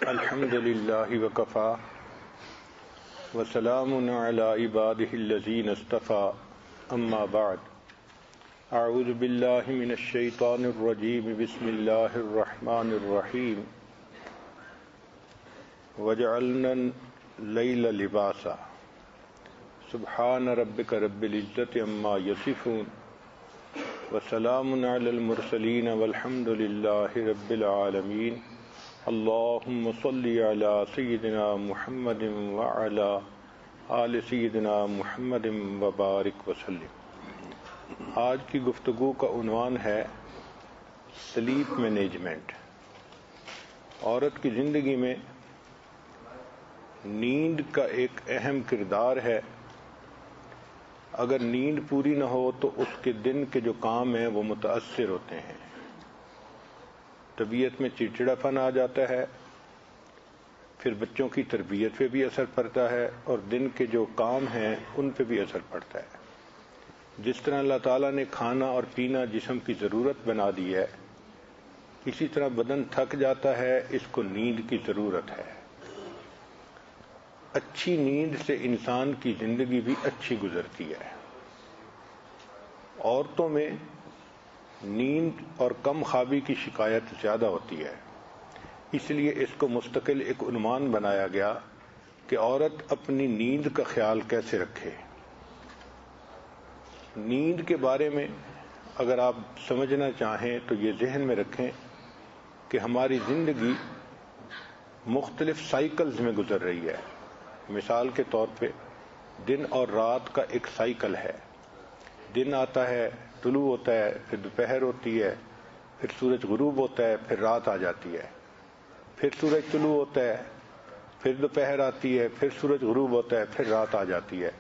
الحمد للہ وکفا وسلام علی عبادہ الذین اصطفیٰ اما بعد اعوذ باللہ من الشیطان الرجیم بسم اللہ الرحمن الرحیم وجعلنا اللیل لباسا سبحان ربک رب العزت عما یصفون وسلام علی المرسلین والحمد للہ رب العالمین اللہم صلی علی سیدنا محمد وعلی آل سیدنا محمد وبارک وسلم۔ آج کی گفتگو کا عنوان ہے سلیپ مینجمنٹ۔ عورت کی زندگی میں نیند کا ایک اہم کردار ہے۔ اگر نیند پوری نہ ہو تو اس کے دن کے جو کام ہیں وہ متاثر ہوتے ہیں، طبیعت میں چڑچڑا پن آ جاتا ہے، پھر بچوں کی تربیت پہ بھی اثر پڑتا ہے اور دن کے جو کام ہیں ان پہ بھی اثر پڑتا ہے۔ جس طرح اللہ تعالیٰ نے کھانا اور پینا جسم کی ضرورت بنا دی ہے، اسی طرح بدن تھک جاتا ہے، اس کو نیند کی ضرورت ہے۔ اچھی نیند سے انسان کی زندگی بھی اچھی گزرتی ہے۔ عورتوں میں نیند اور کم خوابی کی شکایت زیادہ ہوتی ہے، اس لیے اس کو مستقل ایک عنوان بنایا گیا کہ عورت اپنی نیند کا خیال کیسے رکھے۔ نیند کے بارے میں اگر آپ سمجھنا چاہیں تو یہ ذہن میں رکھیں کہ ہماری زندگی مختلف سائیکلز میں گزر رہی ہے۔ مثال کے طور پہ دن اور رات کا ایک سائیکل ہے۔ دن آتا ہے، طلوع ہوتا ہے، پھر دوپہر ہوتی ہے، پھر سورج غروب ہوتا ہے، پھر رات آ جاتی ہے، پھر سورج طلوع ہوتا ہے، پھر دوپہر آتی ہے، پھر سورج غروب ہوتا ہے، پھر رات آ جاتی ہے۔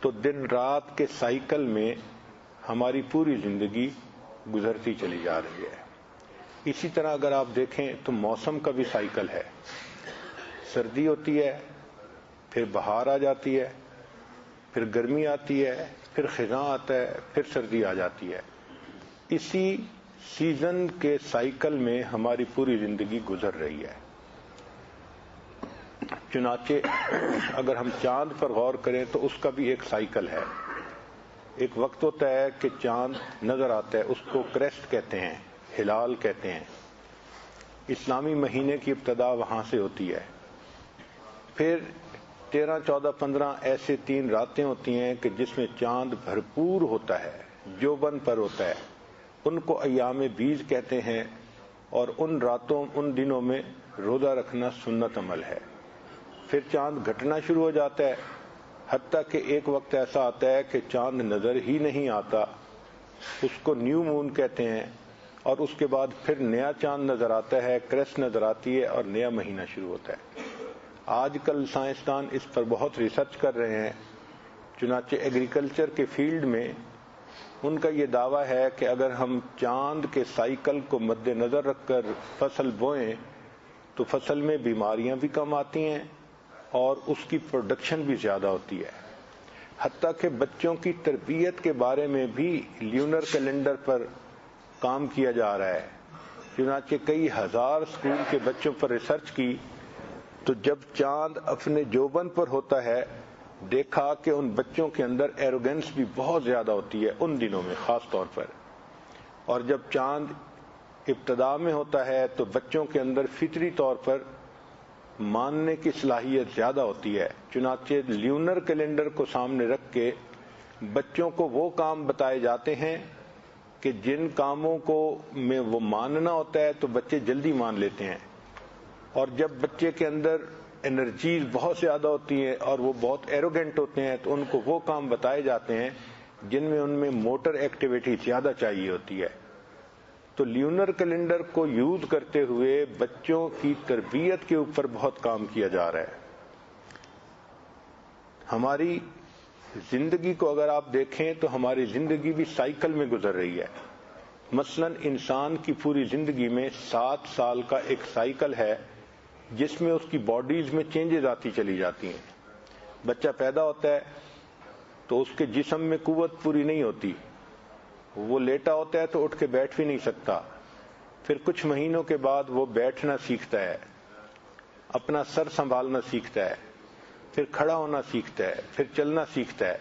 تو دن رات کے سائیکل میں ہماری پوری زندگی گزرتی چلی جا رہی ہے۔ اسی طرح اگر آپ دیکھیں تو موسم کا بھی سائیکل ہے۔ سردی ہوتی ہے، پھر بہار آ جاتی ہے، پھر گرمی آتی ہے، پھر خزاں آتا ہے، پھر سردی آ جاتی ہے۔ اسی سیزن کے سائیکل میں ہماری پوری زندگی گزر رہی ہے۔ چنانچہ اگر ہم چاند پر غور کریں تو اس کا بھی ایک سائیکل ہے۔ ایک وقت ہوتا ہے کہ چاند نظر آتا ہے، اس کو کریسٹ کہتے ہیں، ہلال کہتے ہیں۔ اسلامی مہینے کی ابتدا وہاں سے ہوتی ہے۔ پھر 13، 14، 15 ایسے 3 راتیں ہوتی ہیں کہ جس میں چاند بھرپور ہوتا ہے، جوبن پر ہوتا ہے، ان کو ایام بیض کہتے ہیں، اور ان راتوں، ان دنوں میں روزہ رکھنا سنت عمل ہے۔ پھر چاند گھٹنا شروع ہو جاتا ہے، حتیٰ کہ ایک وقت ایسا آتا ہے کہ چاند نظر ہی نہیں آتا، اس کو نیو مون کہتے ہیں، اور اس کے بعد پھر نیا چاند نظر آتا ہے، کریسٹ نظر آتی ہے اور نیا مہینہ شروع ہوتا ہے۔ آج کل سائنسدان اس پر بہت ریسرچ کر رہے ہیں۔ چنانچہ ایگریکلچر کے فیلڈ میں ان کا یہ دعویٰ ہے کہ اگر ہم چاند کے سائیکل کو مد نظر رکھ کر فصل بوئیں تو فصل میں بیماریاں بھی کم آتی ہیں اور اس کی پروڈکشن بھی زیادہ ہوتی ہے۔ حتیٰ کہ بچوں کی تربیت کے بارے میں بھی لیونر کیلنڈر پر کام کیا جا رہا ہے۔ چنانچہ کئی ہزار اسکول کے بچوں پر ریسرچ کی تو جب چاند اپنے جوبن پر ہوتا ہے، دیکھا کہ ان بچوں کے اندر ایروگنس بھی بہت زیادہ ہوتی ہے ان دنوں میں خاص طور پر، اور جب چاند ابتدا میں ہوتا ہے تو بچوں کے اندر فطری طور پر ماننے کی صلاحیت زیادہ ہوتی ہے۔ چنانچہ لیونر کیلنڈر کو سامنے رکھ کے بچوں کو وہ کام بتائے جاتے ہیں کہ جن کاموں کو میں وہ ماننا ہوتا ہے تو بچے جلدی مان لیتے ہیں، اور جب بچے کے اندر انرجیز بہت زیادہ ہوتی ہیں اور وہ بہت ایروگنٹ ہوتے ہیں تو ان کو وہ کام بتائے جاتے ہیں جن میں ان میں موٹر ایکٹیویٹی زیادہ چاہیے ہوتی ہے۔ تو لیونر کیلنڈر کو یوز کرتے ہوئے بچوں کی تربیت کے اوپر بہت کام کیا جا رہا ہے۔ ہماری زندگی کو اگر آپ دیکھیں تو ہماری زندگی بھی سائیکل میں گزر رہی ہے۔ مثلا انسان کی پوری زندگی میں 7 سال کا ایک سائیکل ہے جس میں اس کی باڈیز میں چینجز آتی چلی جاتی ہیں۔ بچہ پیدا ہوتا ہے تو اس کے جسم میں قوت پوری نہیں ہوتی، وہ لیٹا ہوتا ہے تو اٹھ کے بیٹھ بھی نہیں سکتا، پھر کچھ مہینوں کے بعد وہ بیٹھنا سیکھتا ہے، اپنا سر سنبھالنا سیکھتا ہے، پھر کھڑا ہونا سیکھتا ہے، پھر چلنا سیکھتا ہے،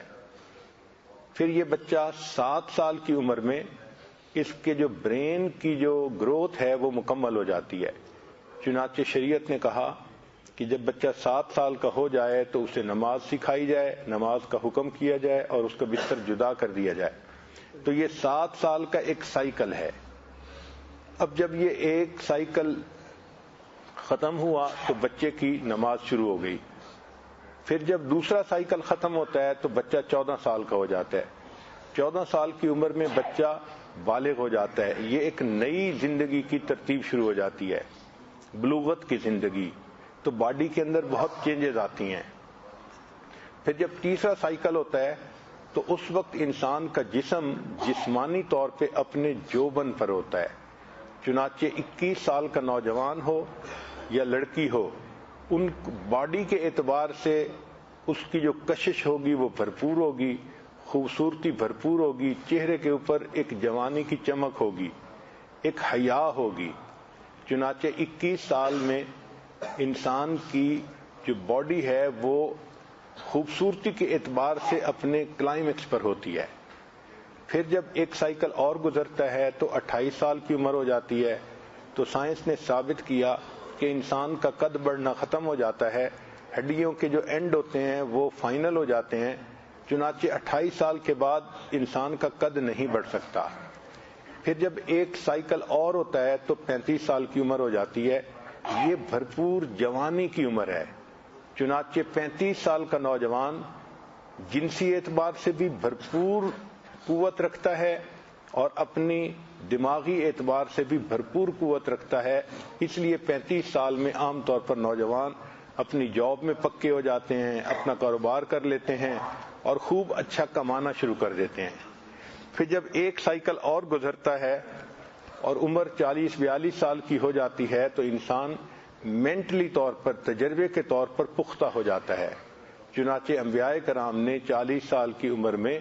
پھر یہ بچہ 7 سال کی عمر میں اس کے جو برین کی جو گروتھ ہے وہ مکمل ہو جاتی ہے۔ چنانچہ شریعت نے کہا کہ جب بچہ 7 سال کا ہو جائے تو اسے نماز سکھائی جائے، نماز کا حکم کیا جائے اور اس کا بستر جدا کر دیا جائے۔ تو یہ 7 سال کا ایک سائیکل ہے۔ اب جب یہ ایک سائیکل ختم ہوا تو بچے کی نماز شروع ہو گئی، پھر جب دوسرا سائیکل ختم ہوتا ہے تو بچہ 14 سال کا ہو جاتا ہے۔ 14 سال کی عمر میں بچہ بالغ ہو جاتا ہے، یہ ایک نئی زندگی کی ترتیب شروع ہو جاتی ہے، بلوغت کی زندگی، تو باڈی کے اندر بہت چینجز آتی ہیں۔ پھر جب تیسرا سائیکل ہوتا ہے تو اس وقت انسان کا جسم جسمانی طور پہ اپنے جوبن پر ہوتا ہے۔ چنانچہ 21 سال کا نوجوان ہو یا لڑکی ہو، ان باڈی کے اعتبار سے اس کی جو کشش ہوگی وہ بھرپور ہوگی، خوبصورتی بھرپور ہوگی، چہرے کے اوپر ایک جوانی کی چمک ہوگی، ایک حیا ہوگی۔ چنانچہ 21 سال میں انسان کی جو باڈی ہے وہ خوبصورتی کے اعتبار سے اپنے کلائمیکس پر ہوتی ہے۔ پھر جب ایک سائیکل اور گزرتا ہے تو 28 سال کی عمر ہو جاتی ہے، تو سائنس نے ثابت کیا کہ انسان کا قد بڑھنا ختم ہو جاتا ہے، ہڈیوں کے جو اینڈ ہوتے ہیں وہ فائنل ہو جاتے ہیں۔ چنانچہ 28 سال کے بعد انسان کا قد نہیں بڑھ سکتا۔ پھر جب ایک سائیکل اور ہوتا ہے تو 35 سال کی عمر ہو جاتی ہے، یہ بھرپور جوانی کی عمر ہے۔ چنانچہ 35 سال کا نوجوان جنسی اعتبار سے بھی بھرپور قوت رکھتا ہے اور اپنی دماغی اعتبار سے بھی بھرپور قوت رکھتا ہے۔ اس لیے 35 سال میں عام طور پر نوجوان اپنی جاب میں پکے ہو جاتے ہیں، اپنا کاروبار کر لیتے ہیں اور خوب اچھا کمانا شروع کر دیتے ہیں۔ پھر جب ایک سائیکل اور گزرتا ہے اور عمر 40-42 سال کی ہو جاتی ہے تو انسان مینٹلی طور پر، تجربے کے طور پر پختہ ہو جاتا ہے۔ چنانچہ انبیاء کرام نے 40 سال کی عمر میں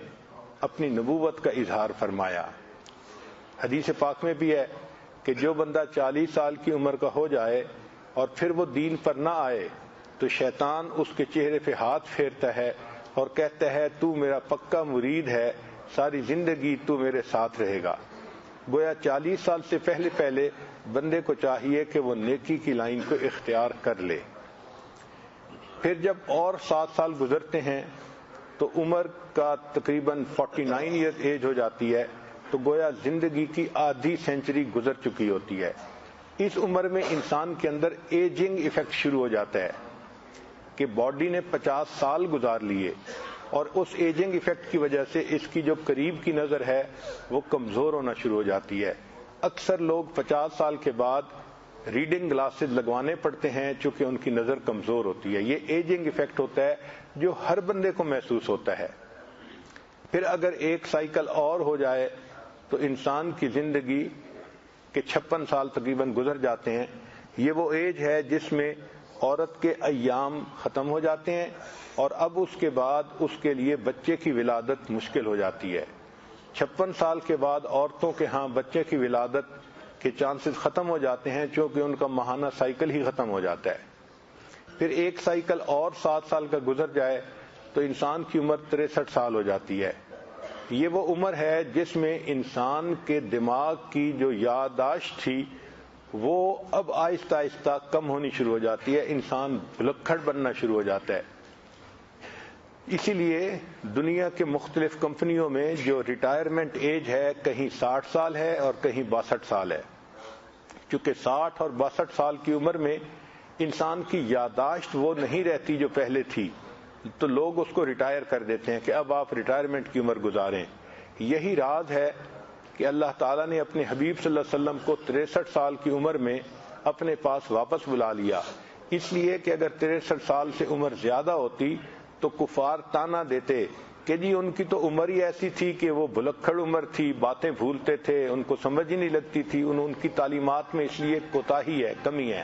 اپنی نبوت کا اظہار فرمایا۔ حدیث پاک میں بھی ہے کہ جو بندہ 40 سال کی عمر کا ہو جائے اور پھر وہ دین پر نہ آئے تو شیطان اس کے چہرے پہ ہاتھ پھیرتا ہے اور کہتا ہے تو میرا پکا مرید ہے، ساری زندگی تو میرے ساتھ رہے گا۔ گویا 40 سال سے پہلے بندے کو چاہیے کہ وہ نیکی کی لائن کو اختیار کر لے۔ پھر جب اور 7 سال گزرتے ہیں تو عمر کا تقریباً 49 ایئر ایج ہو جاتی ہے، تو گویا زندگی کی آدھی سینچری گزر چکی ہوتی ہے۔ اس عمر میں انسان کے اندر ایجنگ ایفیکٹ شروع ہو جاتا ہے کہ باڈی نے 50 سال گزار لیے اور اس ایجنگ ایفیکٹ کی وجہ سے اس کی جو قریب کی نظر ہے وہ کمزور ہونا شروع ہو جاتی ہے۔ اکثر لوگ 50 سال کے بعد ریڈنگ گلاسز لگوانے پڑتے ہیں چونکہ ان کی نظر کمزور ہوتی ہے۔ یہ ایجنگ ایفیکٹ ہوتا ہے جو ہر بندے کو محسوس ہوتا ہے۔ پھر اگر ایک سائیکل اور ہو جائے تو انسان کی زندگی کے 56 سال تقریباً گزر جاتے ہیں۔ یہ وہ ایج ہے جس میں عورت کے ایام ختم ہو جاتے ہیں اور اب اس کے بعد اس کے لیے بچے کی ولادت مشکل ہو جاتی ہے۔ 56 سال کے بعد عورتوں کے ہاں بچے کی ولادت کے چانسز ختم ہو جاتے ہیں چونکہ ان کا ماہانہ سائیکل ہی ختم ہو جاتا ہے۔ پھر ایک سائیکل اور 7 سال کا گزر جائے تو انسان کی عمر 63 سال ہو جاتی ہے۔ یہ وہ عمر ہے جس میں انسان کے دماغ کی جو یادداشت تھی وہ اب آہستہ آہستہ کم ہونی شروع ہو جاتی ہے، انسان بھلکھڑ بننا شروع ہو جاتا ہے۔ اسی لیے دنیا کے مختلف کمپنیوں میں جو ریٹائرمنٹ ایج ہے کہیں 60 سال ہے اور کہیں 62 سال ہے۔ چونکہ 60 اور 62 سال کی عمر میں انسان کی یادداشت وہ نہیں رہتی جو پہلے تھی، تو لوگ اس کو ریٹائر کر دیتے ہیں کہ اب آپ ریٹائرمنٹ کی عمر گزاریں۔ یہی راز ہے کہ اللہ تعالیٰ نے اپنے حبیب صلی اللہ علیہ وسلم کو 63 سال کی عمر میں اپنے پاس واپس بلا لیا، اس لیے کہ اگر 63 سال سے عمر زیادہ ہوتی تو کفار تانا دیتے کہ جی ان کی تو عمر ہی ایسی تھی کہ وہ بھلکھڑ عمر تھی، باتیں بھولتے تھے، ان کو سمجھ ہی نہیں لگتی تھی، ان کی تعلیمات میں اس لیے کوتاہی ہے، کمی ہے۔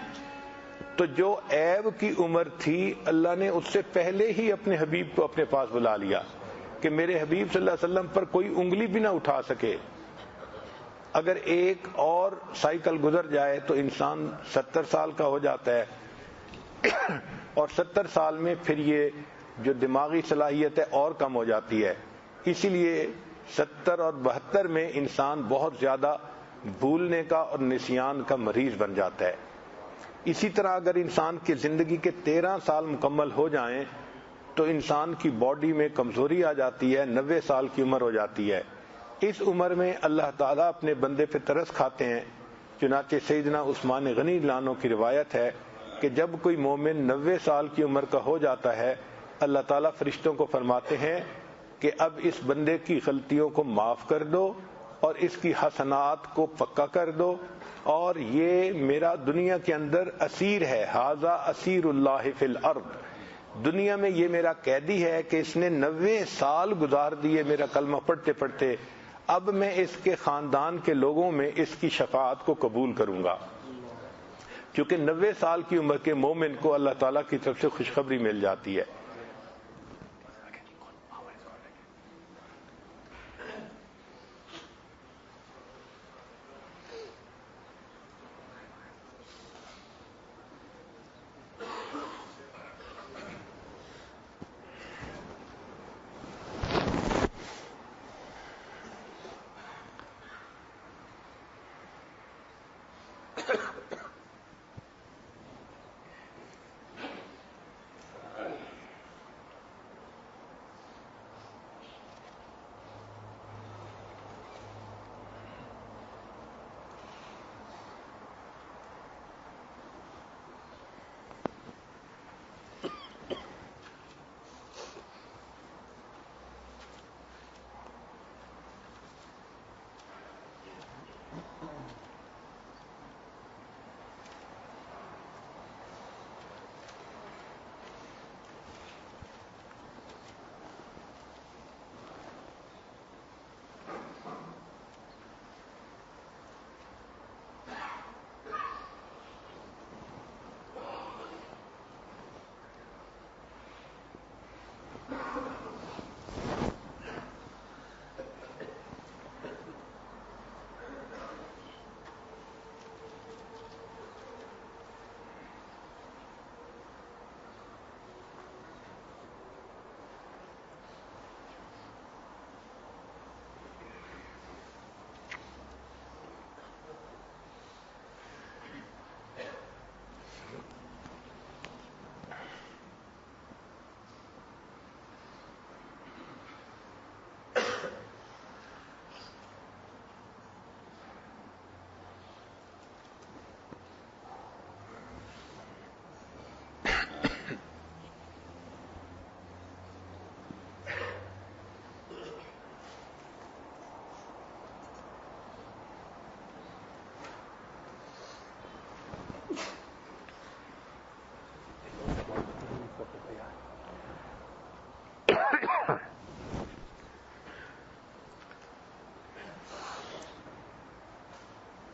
تو جو عیب کی عمر تھی اللہ نے اس سے پہلے ہی اپنے حبیب کو اپنے پاس بلا لیا کہ میرے حبیب صلی اللہ علیہ وسلم پر کوئی انگلی بھی نہ اٹھا سکے۔ اگر ایک اور سائیکل گزر جائے تو انسان 70 سال کا ہو جاتا ہے، اور 70 سال میں پھر یہ جو دماغی صلاحیت ہے اور کم ہو جاتی ہے. اسی لیے 70 اور 72 میں انسان بہت زیادہ بھولنے کا اور نسیان کا مریض بن جاتا ہے. اسی طرح اگر انسان کی زندگی کے 13 سال مکمل ہو جائیں تو انسان کی باڈی میں کمزوری آ جاتی ہے, 90 سال کی عمر ہو جاتی ہے. اس عمر میں اللہ تعالیٰ اپنے بندے پہ ترس کھاتے ہیں. چنانچہ سیدنا عثمان غنی رضی اللہ عنہ کی روایت ہے کہ جب کوئی مومن 90 سال کی عمر کا ہو جاتا ہے, اللہ تعالیٰ فرشتوں کو فرماتے ہیں کہ اب اس بندے کی غلطیوں کو معاف کر دو اور اس کی حسنات کو پکا کر دو, اور یہ میرا دنیا کے اندر اسیر ہے. ھذا اسیر اللہ فی الارض, دنیا میں یہ میرا قیدی ہے کہ اس نے 90 سال گزار دیے میرا کلمہ پڑھتے پڑھتے. اب میں اس کے خاندان کے لوگوں میں اس کی شفاعت کو قبول کروں گا, کیونکہ 90 سال کی عمر کے مومن کو اللہ تعالیٰ کی طرف سے خوشخبری مل جاتی ہے.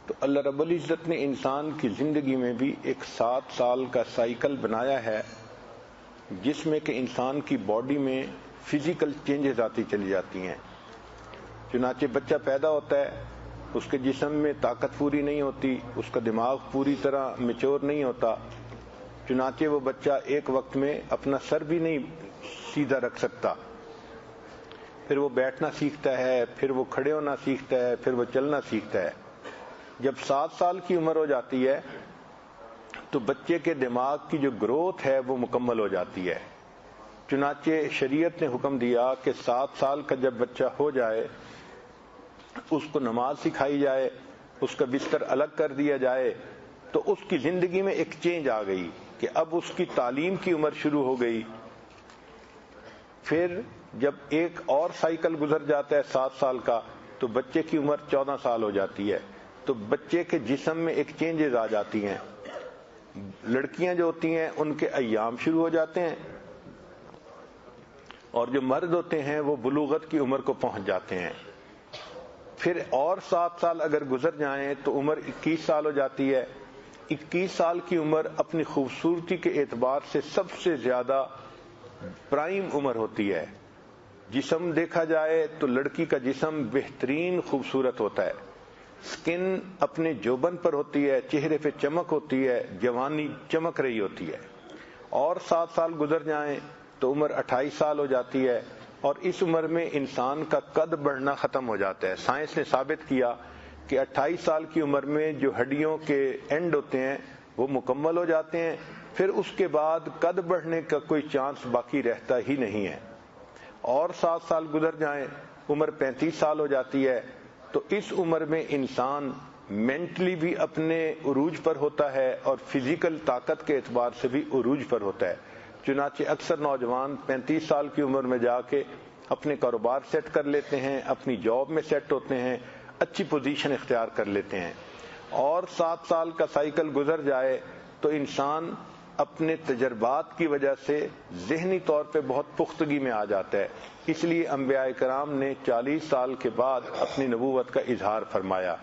تو اللہ رب العزت نے انسان کی زندگی میں بھی ایک 7 سال کا سائیکل بنایا ہے, جس میں کہ انسان کی باڈی میں فزیکل چینجز آتی چلی جاتی ہیں. چنانچہ بچہ پیدا ہوتا ہے, اس کے جسم میں طاقت پوری نہیں ہوتی, اس کا دماغ پوری طرح میچور نہیں ہوتا. چنانچہ وہ بچہ ایک وقت میں اپنا سر بھی نہیں سیدھا رکھ سکتا. پھر وہ بیٹھنا سیکھتا ہے, پھر وہ کھڑے ہونا سیکھتا ہے, پھر وہ چلنا سیکھتا ہے. جب 7 سال کی عمر ہو جاتی ہے تو بچے کے دماغ کی جو گروتھ ہے وہ مکمل ہو جاتی ہے. چنانچہ شریعت نے حکم دیا کہ 7 سال کا جب بچہ ہو جائے اس کو نماز سکھائی جائے, اس کا بستر الگ کر دیا جائے. تو اس کی زندگی میں ایک چینج آ گئی کہ اب اس کی تعلیم کی عمر شروع ہو گئی. پھر جب ایک اور سائیکل گزر جاتا ہے 7 سال کا تو بچے کی عمر 14 سال ہو جاتی ہے. تو بچے کے جسم میں ایک چینجز آ جاتی ہیں. لڑکیاں جو ہوتی ہیں ان کے ایام شروع ہو جاتے ہیں, اور جو مرد ہوتے ہیں وہ بلوغت کی عمر کو پہنچ جاتے ہیں. پھر اور 7 سال اگر گزر جائیں تو عمر 21 سال ہو جاتی ہے. 21 سال کی عمر اپنی خوبصورتی کے اعتبار سے سب سے زیادہ پرائم عمر ہوتی ہے. جسم دیکھا جائے تو لڑکی کا جسم بہترین خوبصورت ہوتا ہے. سکن اپنے جوبن پر ہوتی ہے, چہرے پہ چمک ہوتی ہے, جوانی چمک رہی ہوتی ہے. اور 7 سال گزر جائیں تو عمر 28 سال ہو جاتی ہے، اور اس عمر میں انسان کا قد بڑھنا ختم ہو جاتا ہے۔ سائنس نے ثابت کیا کہ 28 سال کی عمر میں جو ہڈیوں کے اینڈ ہوتے ہیں وہ مکمل ہو جاتے ہیں، پھر اس کے بعد قد بڑھنے کا کوئی چانس باقی رہتا ہی نہیں ہے۔ اور 7 سال گزر جائیں، عمر 35 سال ہو جاتی ہے، تو اس عمر میں انسان مینٹلی بھی اپنے عروج پر ہوتا ہے اور فزیکل طاقت کے اعتبار سے بھی عروج پر ہوتا ہے۔ چنانچہ اکثر نوجوان 35 سال کی عمر میں جا کے اپنے کاروبار سیٹ کر لیتے ہیں، اپنی جاب میں سیٹ ہوتے ہیں، اچھی پوزیشن اختیار کر لیتے ہیں۔ اور 7 سال کا سائیکل گزر جائے تو انسان اپنے تجربات کی وجہ سے ذہنی طور پہ بہت پختگی میں آ جاتا ہے۔ اس لیے انبیاء کرام نے 40 سال کے بعد اپنی نبوت کا اظہار فرمایا،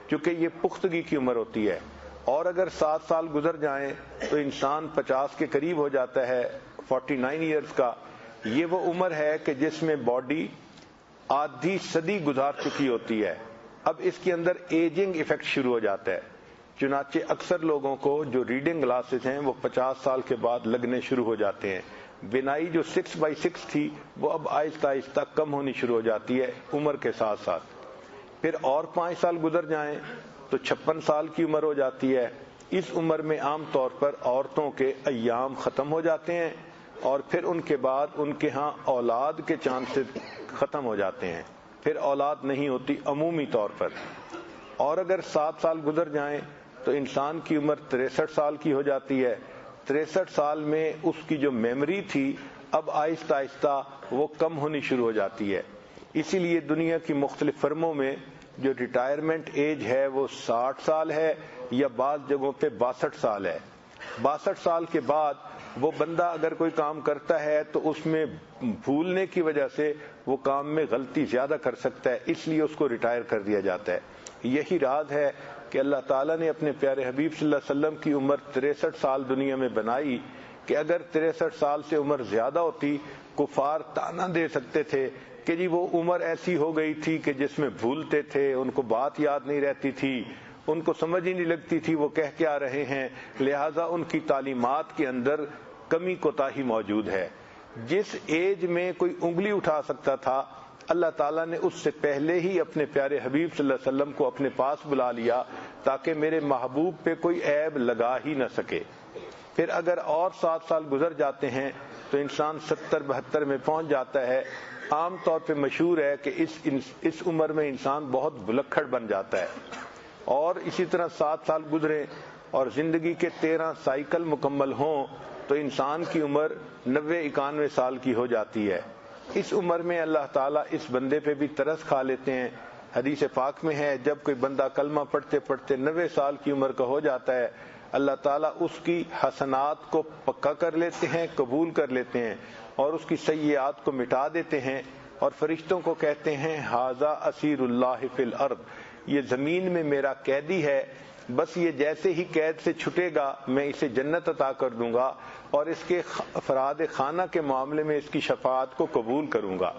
چونکہ یہ پختگی کی عمر ہوتی ہے۔ اور اگر 7 سال گزر جائیں تو انسان 50 کے قریب ہو جاتا ہے، 49 ایئرز کا۔ یہ وہ عمر ہے کہ جس میں باڈی آدھی صدی گزار چکی ہوتی ہے، اب اس کے اندر ایجنگ ایفیکٹ شروع ہو جاتا ہے۔ چنانچہ اکثر لوگوں کو جو ریڈنگ گلاسز ہیں وہ 50 سال کے بعد لگنے شروع ہو جاتے ہیں۔ بینائی جو 6x6 تھی وہ اب آہستہ آہستہ کم ہونی شروع ہو جاتی ہے عمر کے ساتھ ساتھ۔ پھر اور 5 سال گزر جائیں تو 56 سال کی عمر ہو جاتی ہے۔ اس عمر میں عام طور پر عورتوں کے ایام ختم ہو جاتے ہیں، اور پھر ان کے بعد ان کے ہاں اولاد کے چانسز ختم ہو جاتے ہیں، پھر اولاد نہیں ہوتی عمومی طور پر۔ اور اگر 7 سال گزر جائیں تو انسان کی عمر 63 سال کی ہو جاتی ہے۔ 63 سال میں اس کی جو میموری تھی اب آہستہ آہستہ وہ کم ہونی شروع ہو جاتی ہے۔ اسی لیے دنیا کی مختلف فرموں میں جو ریٹائرمنٹ ایج ہے وہ 60 سال ہے، یا بعض جگہوں پہ 62 سال ہے۔ 62 سال کے بعد وہ بندہ اگر کوئی کام کرتا ہے تو اس میں بھولنے کی وجہ سے وہ کام میں غلطی زیادہ کر سکتا ہے، اس لیے اس کو ریٹائر کر دیا جاتا ہے۔ یہی راز ہے کہ اللہ تعالیٰ نے اپنے پیارے حبیب صلی اللہ علیہ وسلم کی عمر 63 سال دنیا میں بنائی کہ اگر 63 سال سے عمر زیادہ ہوتی کفار طعنہ دے سکتے تھے کہ جی وہ عمر ایسی ہو گئی تھی کہ جس میں بھولتے تھے، ان کو بات یاد نہیں رہتی تھی، ان کو سمجھ ہی نہیں لگتی تھی وہ کہہ کے آ رہے ہیں، لہٰذا ان کی تعلیمات کے اندر کمی کوتاہی موجود ہے۔ جس ایج میں کوئی انگلی اٹھا سکتا تھا اللہ تعالیٰ نے اس سے پہلے ہی اپنے پیارے حبیب صلی اللہ علیہ وسلم کو اپنے پاس بلا لیا تاکہ میرے محبوب پہ کوئی عیب لگا ہی نہ سکے۔ پھر اگر اور 7 سال گزر جاتے ہیں تو انسان 70-72 میں پہنچ جاتا ہے۔ عام طور پہ مشہور ہے کہ اس عمر میں انسان بہت بلکھڑ بن جاتا ہے۔ اور اسی طرح 7 سال گزرے اور زندگی کے 13 سائیکل مکمل ہوں تو انسان کی عمر 90-91 سال کی ہو جاتی ہے۔ اس عمر میں اللہ تعالیٰ اس بندے پہ بھی ترس کھا لیتے ہیں۔ حدیث پاک میں ہے جب کوئی بندہ کلمہ پڑھتے پڑھتے 90 سال کی عمر کا ہو جاتا ہے اللہ تعالیٰ اس کی حسنات کو پکا کر لیتے ہیں، قبول کر لیتے ہیں، اور اس کی سیئات کو مٹا دیتے ہیں، اور فرشتوں کو کہتے ہیں ھذا اسیر اللہ فی الارض، یہ زمین میں میرا قیدی ہے، بس یہ جیسے ہی قید سے چھٹے گا میں اسے جنت عطا کر دوں گا اور اس کے افراد خانہ کے معاملے میں اس کی شفاعت کو قبول کروں گا۔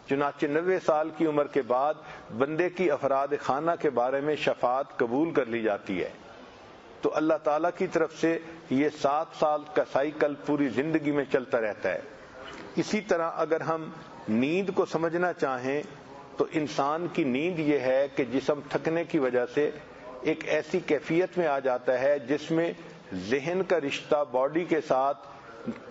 چنانچہ 90 سال کی عمر کے بعد بندے کی افراد خانہ کے بارے میں شفاعت قبول کر لی جاتی ہے۔ تو اللہ تعالیٰ کی طرف سے یہ 7 سال کا سائیکل پوری زندگی میں چلتا رہتا ہے۔ اسی طرح اگر ہم نیند کو سمجھنا چاہیں تو انسان کی نیند یہ ہے کہ جسم تھکنے کی وجہ سے ایک ایسی کیفیت میں آ جاتا ہے جس میں ذہن کا رشتہ باڈی کے ساتھ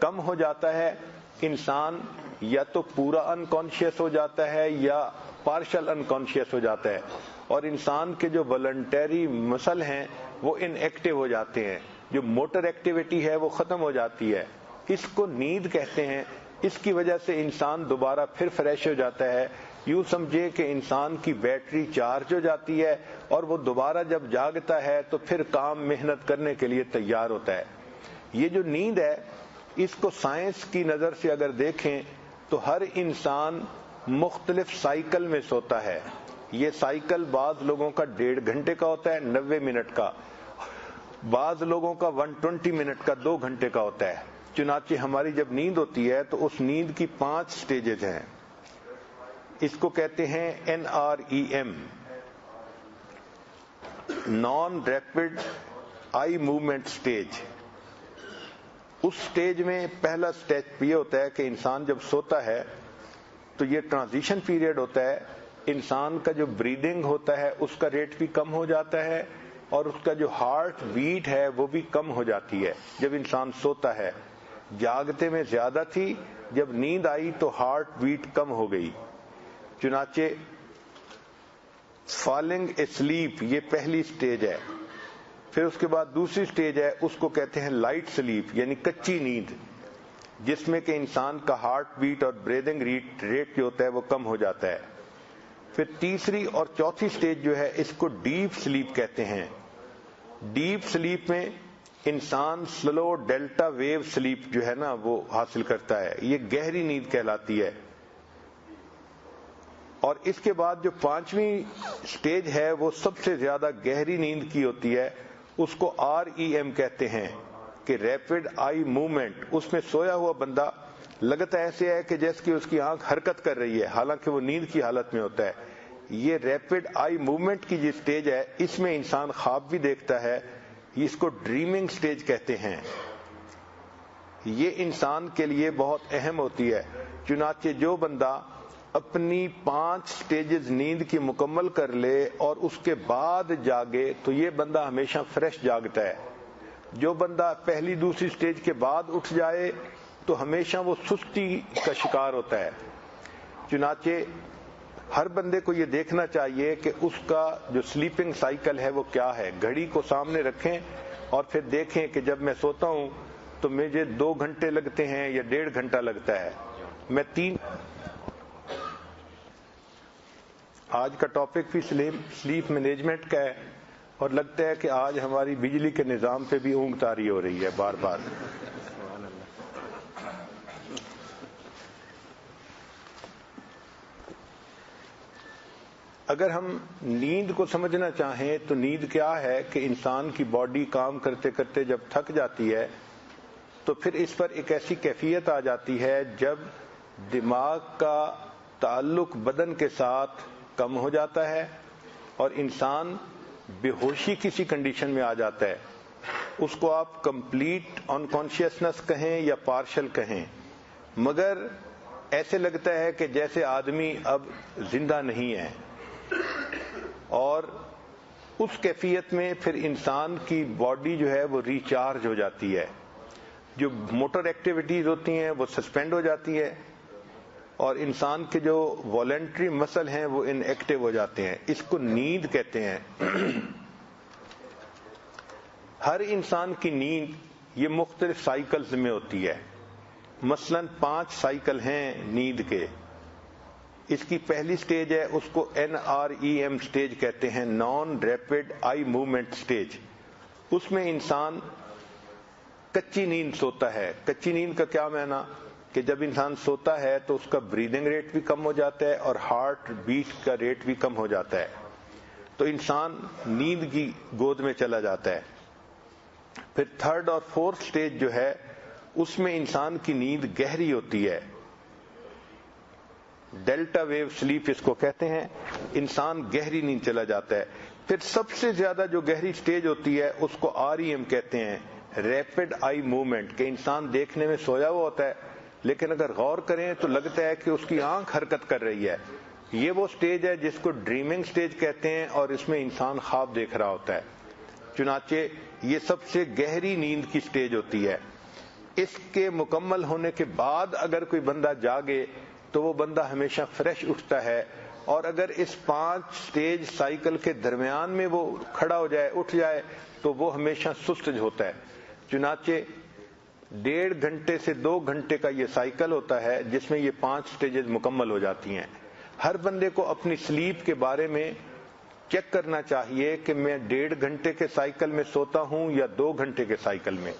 کم ہو جاتا ہے، انسان یا تو پورا انکانشیس ہو جاتا ہے یا پارشل انکانشیس ہو جاتا ہے، اور انسان کے جو والنٹری مسل ہیں وہ ان ایکٹیو ہو جاتے ہیں، جو موٹر ایکٹیویٹی ہے وہ ختم ہو جاتی ہے، اس کو نیند کہتے ہیں۔ اس کی وجہ سے انسان دوبارہ پھر فریش ہو جاتا ہے، یوں سمجھے کہ انسان کی بیٹری چارج ہو جاتی ہے اور وہ دوبارہ جب جاگتا ہے تو پھر کام محنت کرنے کے لیے تیار ہوتا ہے۔ یہ جو نیند ہے اس کو سائنس کی نظر سے اگر دیکھیں تو ہر انسان مختلف سائیکل میں سوتا ہے۔ یہ سائیکل بعض لوگوں کا 1.5 گھنٹے کا ہوتا ہے، 90 منٹ کا، بعض لوگوں کا 120 منٹ کا، 2 گھنٹے کا ہوتا ہے۔ چنانچہ ہماری جب نیند ہوتی ہے تو اس نیند کی 5 سٹیجز ہیں، اس کو کہتے ہیں NREM، non rapid eye movement stage, اس سٹیج میں پہلا سٹیج یہ ہوتا ہے کہ انسان جب سوتا ہے تو یہ ٹرانزیشن پیریڈ ہوتا ہے، انسان کا جو بریدنگ ہوتا ہے اس کا ریٹ بھی کم ہو جاتا ہے اور اس کا جو ہارٹ بیٹ ہے وہ بھی کم ہو جاتی ہے جب انسان سوتا ہے. جاگتے میں زیادہ تھی، جب نیند آئی تو ہارٹ بیٹ کم ہو گئی. چنانچہ فالنگ اسلیپ یہ پہلی سٹیج ہے. پھر اس کے بعد دوسری سٹیج ہے، اس کو کہتے ہیں لائٹ سلیپ یعنی کچی نیند، جس میں کہ انسان کا ہارٹ بیٹ اور بریدنگ ریٹ جو ہوتا ہے وہ کم ہو جاتا ہے. پھر تیسری اور چوتھی سٹیج جو ہے اس کو ڈیپ سلیپ کہتے ہیں. ڈیپ سلیپ میں انسان سلو ڈیلٹا ویو سلیپ جو ہے نا وہ حاصل کرتا ہے، یہ گہری نیند کہلاتی ہے. اور اس کے بعد جو پانچویں سٹیج ہے وہ سب سے زیادہ گہری نیند کی ہوتی ہے، اس کو REM کہتے ہیں کہ ریپڈ آئی موومنٹ. اس میں سویا ہوا بندہ لگتا ایسے ہے کہ جیسے کہ اس کی آنکھ حرکت کر رہی ہے حالانکہ وہ نیند کی حالت میں ہوتا ہے. یہ ریپڈ آئی موومنٹ کی جو سٹیج ہے اس میں انسان خواب بھی دیکھتا ہے، اس کو ڈریمنگ سٹیج کہتے ہیں. یہ انسان کے لیے بہت اہم ہوتی ہے. چنانچہ جو بندہ اپنی 5 سٹیجز نیند کی مکمل کر لے اور اس کے بعد جاگے تو یہ بندہ ہمیشہ فریش جاگتا ہے. جو بندہ پہلی دوسری سٹیج کے بعد اٹھ جائے تو ہمیشہ وہ سستی کا شکار ہوتا ہے. چنانچہ ہر بندے کو یہ دیکھنا چاہیے کہ اس کا جو سلیپنگ سائیکل ہے وہ کیا ہے. گھڑی کو سامنے رکھیں اور پھر دیکھیں کہ جب میں سوتا ہوں تو مجھے 2 گھنٹے لگتے ہیں یا 1.5 گھنٹہ لگتا ہے. میں 3 آج کا ٹاپک بھی سلیپ مینجمنٹ کا ہے اور لگتا ہے کہ آج ہماری بجلی کے نظام پہ بھی اونگ طاری ہو رہی ہے بار بار. اگر ہم نیند کو سمجھنا چاہیں تو نیند کیا ہے کہ انسان کی باڈی کام کرتے کرتے جب تھک جاتی ہے تو پھر اس پر ایک ایسی کیفیت آ جاتی ہے جب دماغ کا تعلق بدن کے ساتھ کم ہو جاتا ہے اور انسان بے ہوشی کسی کنڈیشن میں آ جاتا ہے. اس کو آپ کمپلیٹ انکانشیسنس کہیں یا پارشل کہیں، مگر ایسے لگتا ہے کہ جیسے آدمی اب زندہ نہیں ہے. اور اس کیفیت میں پھر انسان کی باڈی جو ہے وہ ریچارج ہو جاتی ہے. جو موٹر ایکٹیویٹیز ہوتی ہیں وہ سسپینڈ ہو جاتی ہے اور انسان کے جو والنٹری مسل ہیں وہ ان ایکٹیو ہو جاتے ہیں. اس کو نیند کہتے ہیں. ہر انسان کی نیند یہ مختلف سائیکلز میں ہوتی ہے. مثلا 5 سائیکل ہیں نیند کے. اس کی پہلی سٹیج ہے، اس کو NREM سٹیج کہتے ہیں، non rapid eye movement stage. اس میں انسان کچی نیند سوتا ہے. کچی نیند کا کیا معنی کہ جب انسان سوتا ہے تو اس کا بریدنگ ریٹ بھی کم ہو جاتا ہے اور ہارٹ بیٹ کا ریٹ بھی کم ہو جاتا ہے، تو انسان نیند کی گود میں چلا جاتا ہے. پھر 3rd اور 4th سٹیج جو ہے اس میں انسان کی نیند گہری ہوتی ہے. ڈیلٹا ویو سلیپ اس کو کہتے ہیں. انسان گہری نیند چلا جاتا ہے. پھر سب سے زیادہ جو گہری سٹیج ہوتی ہے اس کو REM کہتے ہیں، ریپڈ آئی موومنٹ، کہ انسان دیکھنے میں سویا ہوا ہوتا ہے لیکن اگر غور کریں تو لگتا ہے کہ اس کی آنکھ حرکت کر رہی ہے. یہ وہ سٹیج ہے جس کو ڈریمنگ سٹیج کہتے ہیں اور اس میں انسان خواب دیکھ رہا ہوتا ہے. چنانچہ یہ سب سے گہری نیند کی سٹیج ہوتی ہے. اس کے مکمل ہونے کے بعد اگر کوئی بندہ جاگے تو وہ بندہ ہمیشہ فریش اٹھتا ہے، اور اگر اس 5 سٹیج سائیکل کے درمیان میں وہ کھڑا ہو جائے، اٹھ جائے، تو وہ ہمیشہ سست ہوتا ہے. چنانچہ 1.5 گھنٹے سے 2 گھنٹے کا یہ سائیکل ہوتا ہے جس میں یہ 5 سٹیجز مکمل ہو جاتی ہیں. ہر بندے کو اپنی سلیپ کے بارے میں چیک کرنا چاہیے کہ میں 1.5 گھنٹے کے سائیکل میں سوتا ہوں یا 2 گھنٹے کے سائیکل میں.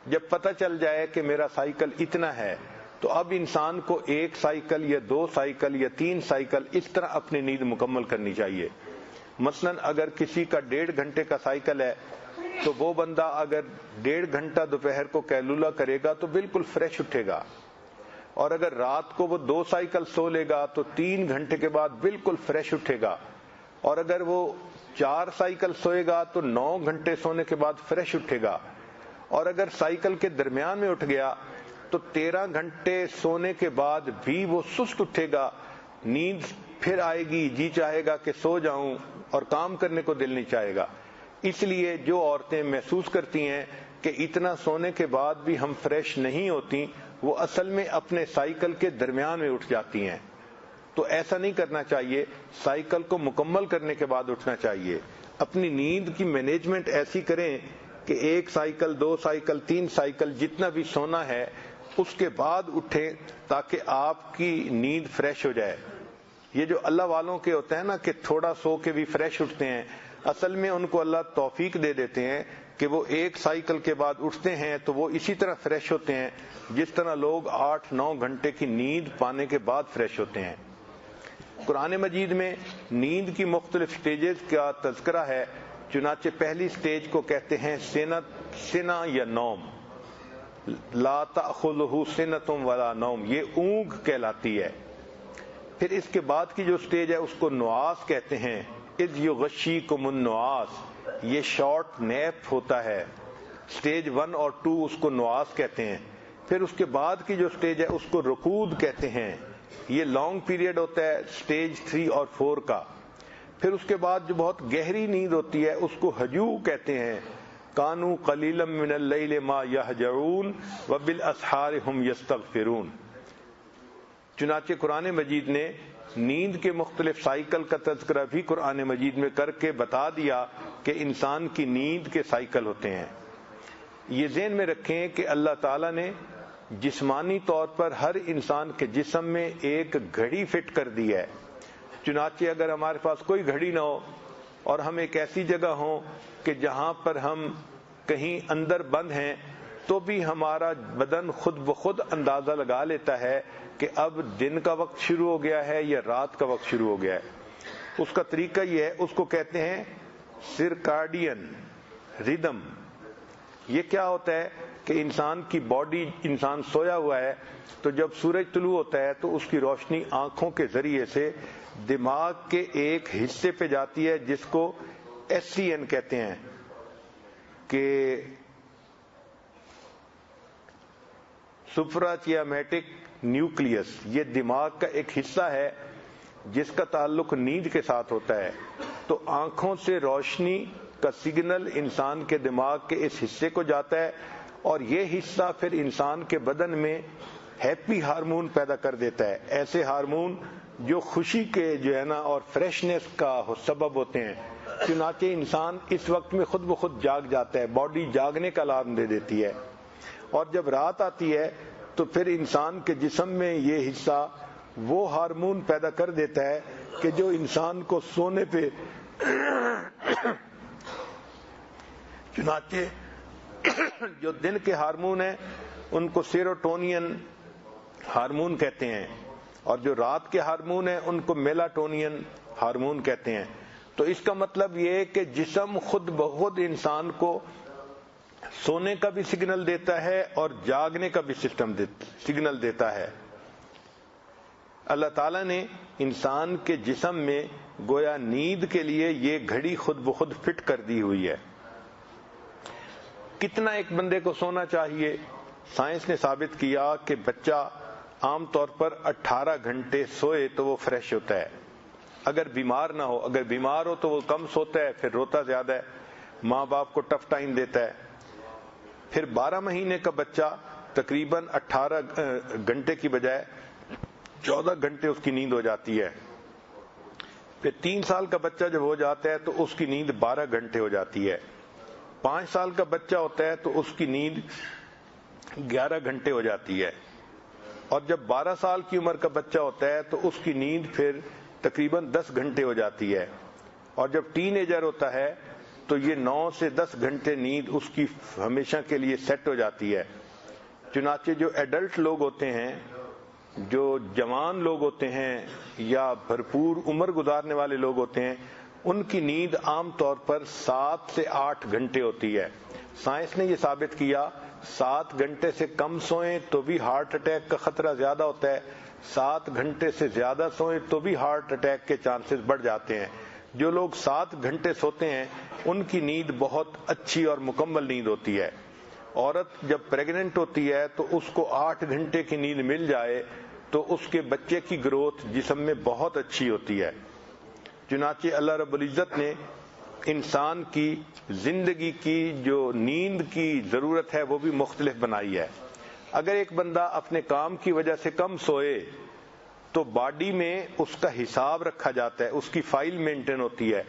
جب پتہ چل جائے کہ میرا سائیکل اتنا ہے تو اب انسان کو 1 سائیکل یا 2 سائیکل یا 3 سائیکل اس طرح اپنی نیند مکمل کرنی چاہیے. مثلا اگر کسی کا 1.5 گھنٹے کا سائیکل ہے تو وہ بندہ اگر 1.5 گھنٹہ دوپہر کو کیلولا کرے گا تو بالکل فریش اٹھے گا، اور اگر رات کو وہ 2 سائیکل سو لے گا تو 3 گھنٹے کے بعد بالکل فریش اٹھے گا، اور اگر وہ 4 سائیکل سوئے گا تو 9 گھنٹے سونے کے بعد فریش اٹھے گا، اور اگر سائیکل کے درمیان میں اٹھ گیا تو 13 گھنٹے سونے کے بعد بھی وہ سست اٹھے گا، نیند پھر آئے گی، جی چاہے گا کہ سو جاؤں اور کام کرنے کو دل نہیں چاہے گا۔ اس لیے جو عورتیں محسوس کرتی ہیں کہ اتنا سونے کے بعد بھی ہم فریش نہیں ہوتی، وہ اصل میں اپنے سائیکل کے درمیان میں اٹھ جاتی ہیں۔ تو ایسا نہیں کرنا چاہیے، سائیکل کو مکمل کرنے کے بعد اٹھنا چاہیے۔ اپنی نیند کی مینجمنٹ ایسی کریں کہ 1 سائیکل، 2 سائیکل، 3 سائیکل جتنا بھی سونا ہے اس کے بعد اٹھیں تاکہ آپ کی نیند فریش ہو جائے۔ یہ جو اللہ والوں کے ہوتے ہیں نا کہ تھوڑا سو کے بھی فریش اٹھتے ہیں، اصل میں ان کو اللہ توفیق دے دیتے ہیں کہ وہ 1 سائیکل کے بعد اٹھتے ہیں تو وہ اسی طرح فریش ہوتے ہیں جس طرح لوگ 8-9 گھنٹے کی نیند پانے کے بعد فریش ہوتے ہیں۔ قرآن مجید میں نیند کی مختلف سٹیجز کا تذکرہ ہے، چنانچہ پہلی سٹیج کو کہتے ہیں سنہ یا نوم، لا تأخذہ سنۃ ولا نوم، یہ اونگ کہلاتی ہے۔ پھر اس کے بعد کی جو سٹیج ہے اس کو نعاس کہتے ہیں، اذ یغشیکم النعاس، یہ شارٹ نیپ ہوتا ہے۔ سٹیج 1 اور 2 اس کو نعاس کہتے ہیں۔ پھر اس کے بعد کی جو سٹیج ہے اس کو رقود کہتے ہیں، یہ لانگ پیریڈ ہوتا ہے سٹیج 3 اور 4 کا۔ پھر اس کے بعد جو بہت گہری نیند ہوتی ہے اس کو ہجوع کہتے ہیں، کانوا قلیلا من اللیل ما یہجعون وبالاسحار هم یستغفرون۔ چنانچہ قرآن مجید نے نیند کے مختلف سائیکل کا تذکرہ بھی قرآن مجید میں کر کے بتا دیا کہ انسان کی نیند کے سائیکل ہوتے ہیں۔ یہ ذہن میں رکھیں کہ اللہ تعالیٰ نے جسمانی طور پر ہر انسان کے جسم میں ایک گھڑی فٹ کر دی ہے۔ چنانچہ اگر ہمارے پاس کوئی گھڑی نہ ہو اور ہم ایک ایسی جگہ ہوں کہ جہاں پر ہم کہیں اندر بند ہیں تو بھی ہمارا بدن خود بخود اندازہ لگا لیتا ہے کہ اب دن کا وقت شروع ہو گیا ہے یا رات کا وقت شروع ہو گیا ہے۔ اس کا طریقہ یہ ہے، اس کو کہتے ہیں سرکارڈین ریدم۔ یہ کیا ہوتا ہے کہ انسان کی باڈی، انسان سویا ہوا ہے تو جب سورج طلوع ہوتا ہے تو اس کی روشنی آنکھوں کے ذریعے سے دماغ کے ایک حصے پہ جاتی ہے جس کو SCN کہتے ہیں کہ سپراچیامیٹک نیوکلیس، یہ دماغ کا ایک حصہ ہے جس کا تعلق نیند کے ساتھ ہوتا ہے۔ تو آنکھوں سے روشنی کا سگنل انسان کے دماغ کے اس حصے کو جاتا ہے اور یہ حصہ پھر انسان کے بدن میں ہیپی ہارمون پیدا کر دیتا ہے، ایسے ہارمون جو خوشی کے جو ہے نا اور فریشنس کا سبب ہوتے ہیں۔ چنانچہ انسان اس وقت میں خود بخود جاگ جاتا ہے، باڈی جاگنے کا الارم دے دیتی ہے، اور جب رات آتی ہے تو پھر انسان کے جسم میں یہ حصہ وہ ہارمون پیدا کر دیتا ہے کہ جو انسان کو سونے پہ چنانچہ جو دن کے ہارمون ہیں ان کو سیروٹونین ہارمون کہتے ہیں اور جو رات کے ہارمون ہیں ان کو میلاٹونین ہارمون کہتے ہیں۔ تو اس کا مطلب یہ ہے کہ جسم خود بخود انسان کو سونے کا بھی سگنل دیتا ہے اور جاگنے کا بھی سگنل دیتا ہے۔ اللہ تعالیٰ نے انسان کے جسم میں گویا نیند کے لیے یہ گھڑی خود بخود فٹ کر دی ہوئی ہے۔ کتنا ایک بندے کو سونا چاہیے؟ سائنس نے ثابت کیا کہ بچہ عام طور پر 18 گھنٹے سوئے تو وہ فریش ہوتا ہے، اگر بیمار نہ ہو۔ اگر بیمار ہو تو وہ کم سوتا ہے، پھر روتا زیادہ ہے، ماں باپ کو ٹف ٹائم دیتا ہے۔ پھر 12 مہینے کا بچہ تقریباً 18 گھنٹے کی بجائے 14 گھنٹے اس کی نیند ہو جاتی ہے۔ پھر 3 سال کا بچہ جب ہو جاتا ہے تو اس کی نیند 12 گھنٹے ہو جاتی ہے۔ 5 سال کا بچہ ہوتا ہے تو اس کی نیند 11 گھنٹے ہو جاتی ہے، اور جب 12 سال کی عمر کا بچہ ہوتا ہے تو اس کی نیند پھر تقریباً 10 گھنٹے ہو جاتی ہے، اور جب ٹین ایجر ہوتا ہے تو یہ 9 سے 10 گھنٹے نیند اس کی ہمیشہ کے لیے سیٹ ہو جاتی ہے۔ چنانچہ جو ایڈلٹ لوگ ہوتے ہیں، جو جوان لوگ ہوتے ہیں یا بھرپور عمر گزارنے والے لوگ ہوتے ہیں، ان کی نیند عام طور پر 7 سے 8 گھنٹے ہوتی ہے۔ سائنس نے یہ ثابت کیا 7 گھنٹے سے کم سوئیں تو بھی ہارٹ اٹیک کا خطرہ زیادہ ہوتا ہے، 7 گھنٹے سے زیادہ سوئیں تو بھی ہارٹ اٹیک کے چانسز بڑھ جاتے ہیں۔ جو لوگ 7 گھنٹے سوتے ہیں ان کی نیند بہت اچھی اور مکمل نیند ہوتی ہے۔ عورت جب پریگننٹ ہوتی ہے تو اس کو 8 گھنٹے کی نیند مل جائے تو اس کے بچے کی گروتھ جسم میں بہت اچھی ہوتی ہے. چنانچہ اللہ رب العزت نے انسان کی زندگی کی جو نیند کی ضرورت ہے وہ بھی مختلف بنائی ہے. اگر ایک بندہ اپنے کام کی وجہ سے کم سوئے تو باڈی میں اس کا حساب رکھا جاتا ہے, اس کی فائل مینٹین ہوتی ہے.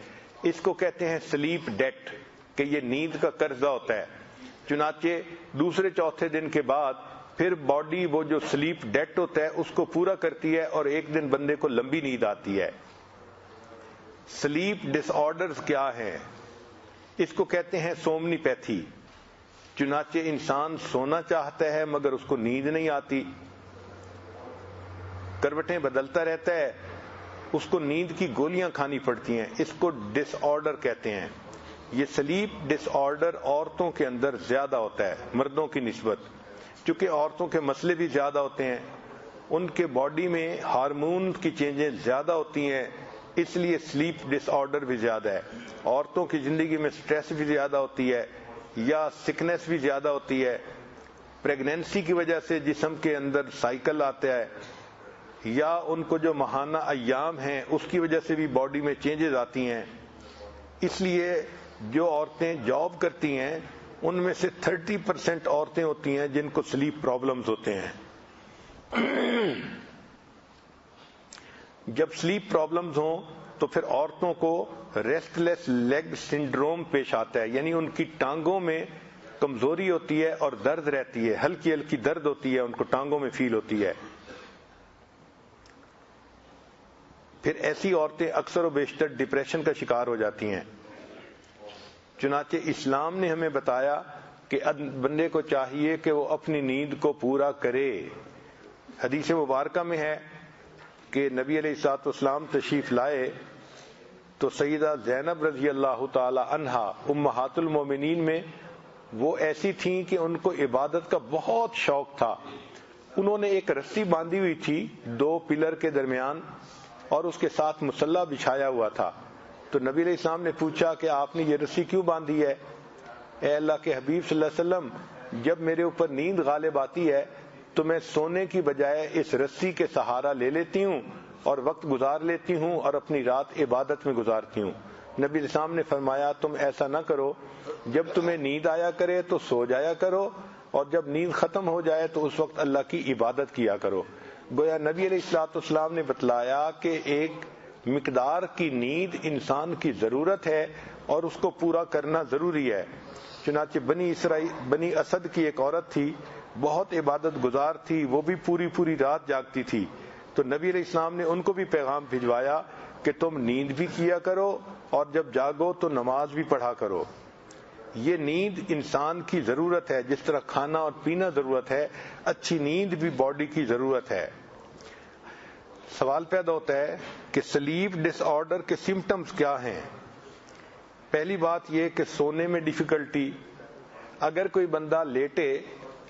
اس کو کہتے ہیں سلیپ ڈیٹ, کہ یہ نیند کا قرضہ ہوتا ہے. چنانچہ دوسرے چوتھے دن کے بعد پھر باڈی وہ جو سلیپ ڈیٹ ہوتا ہے اس کو پورا کرتی ہے اور ایک دن بندے کو لمبی نیند آتی ہے. سلیپ ڈس آرڈرز کیا ہیں؟ اس کو کہتے ہیں سومنی پیتھی. چنانچہ انسان سونا چاہتا ہے مگر اس کو نیند نہیں آتی, کروٹیں بدلتا رہتا ہے, اس کو نیند کی گولیاں کھانی پڑتی ہیں. اس کو ڈس آرڈر کہتے ہیں. یہ سلیپ ڈس آرڈر عورتوں کے اندر زیادہ ہوتا ہے مردوں کی نسبت, چونکہ عورتوں کے مسئلے بھی زیادہ ہوتے ہیں, ان کے باڈی میں ہارمون کی چینجز زیادہ ہوتی ہیں, اس لیے سلیپ ڈس آرڈر بھی زیادہ ہے. عورتوں کی زندگی میں سٹریس بھی زیادہ ہوتی ہے یا سکنس بھی زیادہ ہوتی ہے, پریگنینسی کی وجہ سے جسم کے اندر سائیکل آتا ہے, یا ان کو جو ماہانہ ایام ہیں اس کی وجہ سے بھی باڈی میں چینجز آتی ہیں. اس لیے جو عورتیں جاب کرتی ہیں ان میں سے 30% عورتیں ہوتی ہیں جن کو سلیپ پرابلمز ہوتے ہیں. جب سلیپ پرابلمز ہوں تو پھر عورتوں کو ریسٹ لیس لیگ سنڈروم پیش آتا ہے, یعنی ان کی ٹانگوں میں کمزوری ہوتی ہے اور درد رہتی ہے, ہلکی ہلکی درد ہوتی ہے, ان کو ٹانگوں میں فیل ہوتی ہے. پھر ایسی عورتیں اکثر و بیشتر ڈپریشن کا شکار ہو جاتی ہیں. چنانچہ اسلام نے ہمیں بتایا کہ بندے کو چاہیے کہ وہ اپنی نیند کو پورا کرے. حدیث مبارکہ میں ہے کہ نبی علیہ الصلوۃ والسلام تشریف لائے تو سیدہ زینب رضی اللہ تعالی عنہا امہات المومنین میں وہ ایسی تھیں کہ ان کو عبادت کا بہت شوق تھا. انہوں نے ایک رسی باندھی ہوئی تھی 2 پلر کے درمیان اور اس کے ساتھ مصلی بچھایا ہوا تھا. تو نبی علیہ السلام نے پوچھا کہ آپ نے یہ رسی کیوں باندھی ہے؟ اے اللہ کے حبیب صلی اللہ علیہ وسلم, جب میرے اوپر نیند غالب آتی ہے تو میں سونے کی بجائے اس رسی کے سہارا لے لیتی ہوں اور وقت گزار لیتی ہوں اور اپنی رات عبادت میں گزارتی ہوں. نبی علیہ السلام نے فرمایا تم ایسا نہ کرو, جب تمہیں نیند آیا کرے تو سو جایا کرو اور جب نیند ختم ہو جائے تو اس وقت اللہ کی عبادت کیا کرو. گویا نبی علیہ الصلوۃ والسلام نے بتلایا کہ ایک مقدار کی نیند انسان کی ضرورت ہے اور اس کو پورا کرنا ضروری ہے. چنانچہ بنی اسد کی ایک عورت تھی, بہت عبادت گزار تھی, وہ بھی پوری رات جاگتی تھی. تو نبی علیہ السلام نے ان کو بھی پیغام بھجوایا کہ تم نیند بھی کیا کرو اور جب جاگو تو نماز بھی پڑھا کرو. یہ نیند انسان کی ضرورت ہے, جس طرح کھانا اور پینا ضرورت ہے, اچھی نیند بھی باڈی کی ضرورت ہے. سوال پیدا ہوتا ہے کہ سلیپ ڈس آرڈر کے سمٹمز کیا ہیں؟ پہلی بات یہ کہ سونے میں ڈیفیکلٹی. اگر کوئی بندہ لیٹے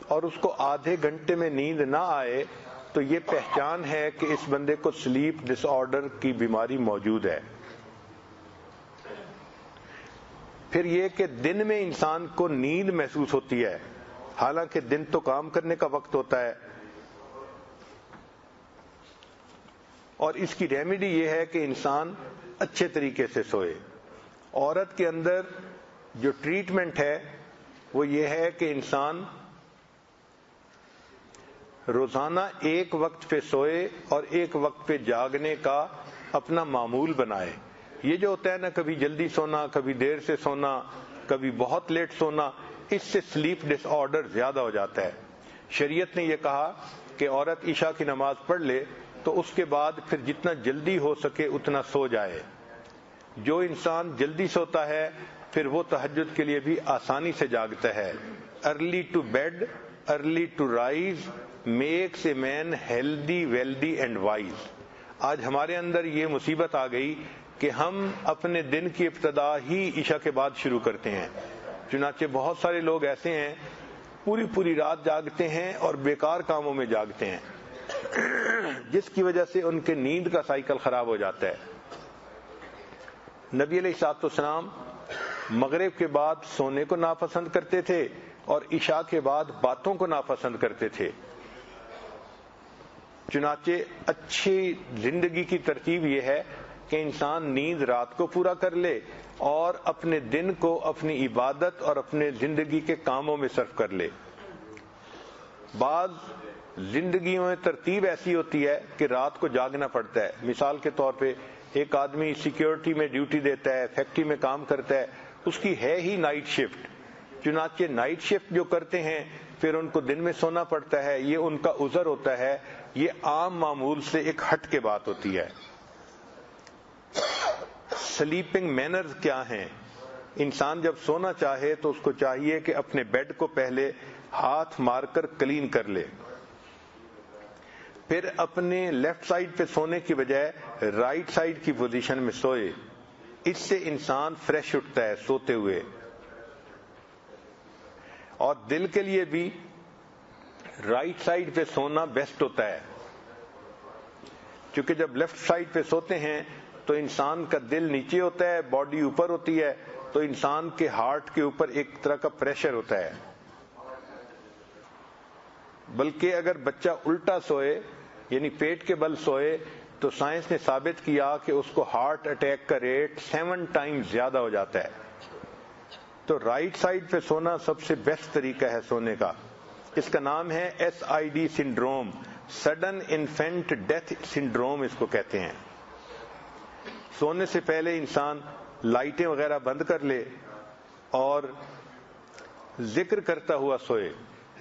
اور اس کو آدھے گھنٹے میں نیند نہ آئے تو یہ پہچان ہے کہ اس بندے کو سلیپ ڈس آرڈر کی بیماری موجود ہے. پھر یہ کہ دن میں انسان کو نیند محسوس ہوتی ہے, حالانکہ دن تو کام کرنے کا وقت ہوتا ہے. اور اس کی ریمیڈی یہ ہے کہ انسان اچھے طریقے سے سوئے. عورت کے اندر جو ٹریٹمنٹ ہے وہ یہ ہے کہ انسان روزانہ ایک وقت پہ سوئے اور ایک وقت پہ جاگنے کا اپنا معمول بنائے. یہ جو ہوتا ہے نا, کبھی جلدی سونا, کبھی دیر سے سونا, کبھی بہت لیٹ سونا, اس سے سلیپ ڈس آرڈر زیادہ ہو جاتا ہے. شریعت نے یہ کہا کہ عورت عشاء کی نماز پڑھ لے تو اس کے بعد پھر جتنا جلدی ہو سکے اتنا سو جائے. جو انسان جلدی سوتا ہے پھر وہ تہجد کے لیے بھی آسانی سے جاگتا ہے. Early to bed early to rise makes a man healthy wealthy and wise. آج ہمارے اندر یہ مصیبت آ گئی کہ ہم اپنے دن کی ابتدا ہی عشاء کے بعد شروع کرتے ہیں. چنانچہ بہت سارے لوگ ایسے ہیں پوری رات جاگتے ہیں اور بیکار کاموں میں جاگتے ہیں, جس کی وجہ سے ان کے نیند کا سائیکل خراب ہو جاتا ہے. نبی علیہ الصلوۃ والسلام مغرب کے بعد سونے کو ناپسند کرتے تھے, اور عشاء کے بعد باتوں کو ناپسند کرتے تھے۔ چنانچہ اچھی زندگی کی ترتیب یہ ہے کہ انسان نیند رات کو پورا کر لے اور اپنے دن کو اپنی عبادت اور اپنے زندگی کے کاموں میں صرف کر لے۔ بعض زندگیوں میں ترتیب ایسی ہوتی ہے کہ رات کو جاگنا پڑتا ہے۔ مثال کے طور پہ ایک آدمی سیکیورٹی میں ڈیوٹی دیتا ہے، فیکٹری میں کام کرتا ہے، اس کی ہے ہی نائٹ شفٹ، چنانچہ نائٹ شفٹ جو کرتے ہیں پھر ان کو دن میں سونا پڑتا ہے، یہ ان کا عذر ہوتا ہے، یہ عام معمول سے ایک ہٹ کے بات ہوتی ہے۔ سلیپنگ مینرز کیا ہیں؟ انسان جب سونا چاہے تو اس کو چاہیے کہ اپنے بیڈ کو پہلے ہاتھ مار کر کلین کر لے، پھر اپنے لیفٹ سائڈ پہ سونے کی بجائے رائٹ سائڈ کی پوزیشن میں سوئے۔ اس سے انسان فریش اٹھتا ہے سوتے ہوئے۔ اور دل کے لیے بھی رائٹ سائڈ پہ سونا بیسٹ ہوتا ہے، کیونکہ جب لیفٹ سائڈ پہ سوتے ہیں تو انسان کا دل نیچے ہوتا ہے، باڈی اوپر ہوتی ہے، تو انسان کے ہارٹ کے اوپر ایک طرح کا پریشر ہوتا ہے۔ بلکہ اگر بچہ الٹا سوئے یعنی پیٹ کے بل سوئے تو سائنس نے ثابت کیا کہ اس کو ہارٹ اٹیک کا ریٹ 7 ٹائمز زیادہ ہو جاتا ہے۔ تو رائٹ سائڈ پہ سونا سب سے بیسٹ طریقہ ہے سونے کا۔ اس کا نام ہے SID syndrome, sudden infant death syndrome اس کو کہتے ہیں۔ سونے سے پہلے انسان لائٹیں وغیرہ بند کر لے اور ذکر کرتا ہوا سوئے۔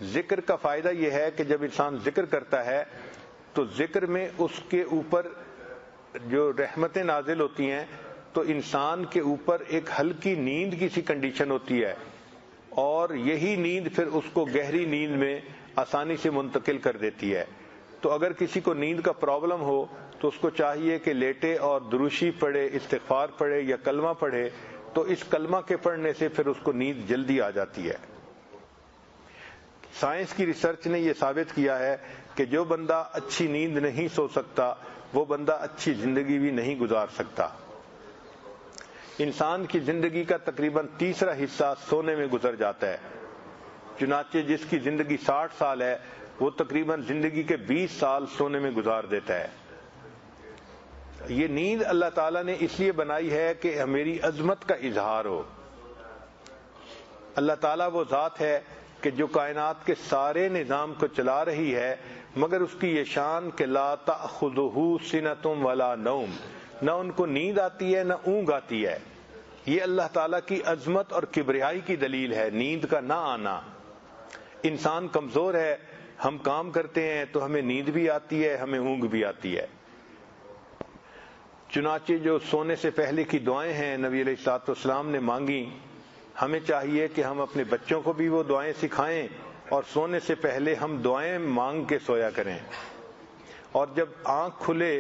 ذکر کا فائدہ یہ ہے کہ جب انسان ذکر کرتا ہے تو ذکر میں اس کے اوپر جو رحمتیں نازل ہوتی ہیں تو انسان کے اوپر ایک ہلکی نیند کی سی کنڈیشن ہوتی ہے، اور یہی نیند پھر اس کو گہری نیند میں آسانی سے منتقل کر دیتی ہے۔ تو اگر کسی کو نیند کا پرابلم ہو تو اس کو چاہیے کہ لیٹے اور دروشی پڑھے، استغفار پڑھے یا کلمہ پڑھے، تو اس کلمہ کے پڑھنے سے پھر اس کو نیند جلدی آ جاتی ہے۔ سائنس کی ریسرچ نے یہ ثابت کیا ہے کہ جو بندہ اچھی نیند نہیں سو سکتا وہ بندہ اچھی زندگی بھی نہیں گزار سکتا۔ انسان کی زندگی کا تقریباً تیسرا حصہ سونے میں گزر جاتا ہے، چنانچہ جس کی زندگی 60 سال ہے وہ تقریباً زندگی کے 20 سال سونے میں گزار دیتا ہے۔ یہ نیند اللہ تعالیٰ نے اس لیے بنائی ہے کہ میری عظمت کا اظہار ہو۔ اللہ تعالیٰ وہ ذات ہے کہ جو کائنات کے سارے نظام کو چلا رہی ہے، مگر اس کی یہ شان کہ لا تأخذہ سنۃ ولا نوم، نہ ان کو نیند آتی ہے نہ اونگ آتی ہے۔ یہ اللہ تعالیٰ کی عظمت اور کبریائی کی دلیل ہے، نیند کا نہ آنا۔ انسان کمزور ہے، ہم کام کرتے ہیں تو ہمیں نیند بھی آتی ہے، ہمیں اونگ بھی آتی ہے۔ چنانچہ جو سونے سے پہلے کی دعائیں ہیں نبی علیہ الصلوۃ والسلام نے مانگی، ہمیں چاہیے کہ ہم اپنے بچوں کو بھی وہ دعائیں سکھائیں اور سونے سے پہلے ہم دعائیں مانگ کے سویا کریں، اور جب آنکھ کھلے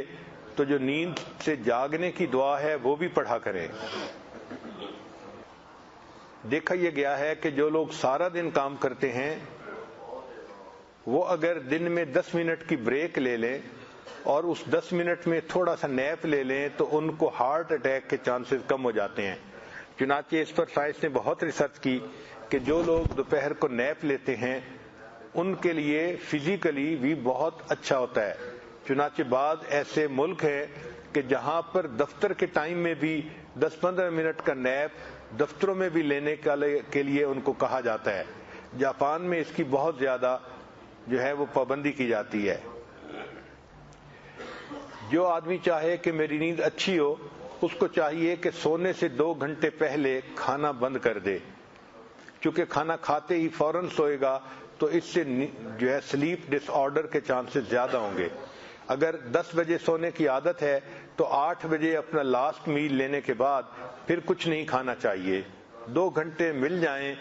تو جو نیند سے جاگنے کی دعا ہے وہ بھی پڑھا کریں۔ دیکھا یہ گیا ہے کہ جو لوگ سارا دن کام کرتے ہیں وہ اگر دن میں 10 منٹ کی بریک لے لیں اور اس 10 منٹ میں تھوڑا سا نیپ لے لیں تو ان کو ہارٹ اٹیک کے چانسز کم ہو جاتے ہیں۔ چنانچہ اس پر سائنس نے بہت ریسرچ کی کہ جو لوگ دوپہر کو نیپ لیتے ہیں ان کے لیے فزیکلی بھی بہت اچھا ہوتا ہے۔ چنانچہ بعض ایسے ملک ہیں کہ جہاں پر دفتر کے ٹائم میں بھی 10-15 منٹ کا نیپ دفتروں میں بھی لینے کے لیے ان کو کہا جاتا ہے۔ جاپان میں اس کی بہت زیادہ جو ہے وہ پابندی کی جاتی ہے۔ جو آدمی چاہے کہ میری نیند اچھی ہو اس کو چاہیے کہ سونے سے 2 گھنٹے پہلے کھانا بند کر دے، کیونکہ کھانا کھاتے ہی فوراً سوئے گا تو اس سے جو ہے سلیپ ڈس آرڈر کے چانسز زیادہ ہوں گے۔ اگر 10 بجے سونے کی عادت ہے تو 8 بجے اپنا لاسٹ میل لینے کے بعد پھر کچھ نہیں کھانا چاہیے۔ 2 گھنٹے مل جائیں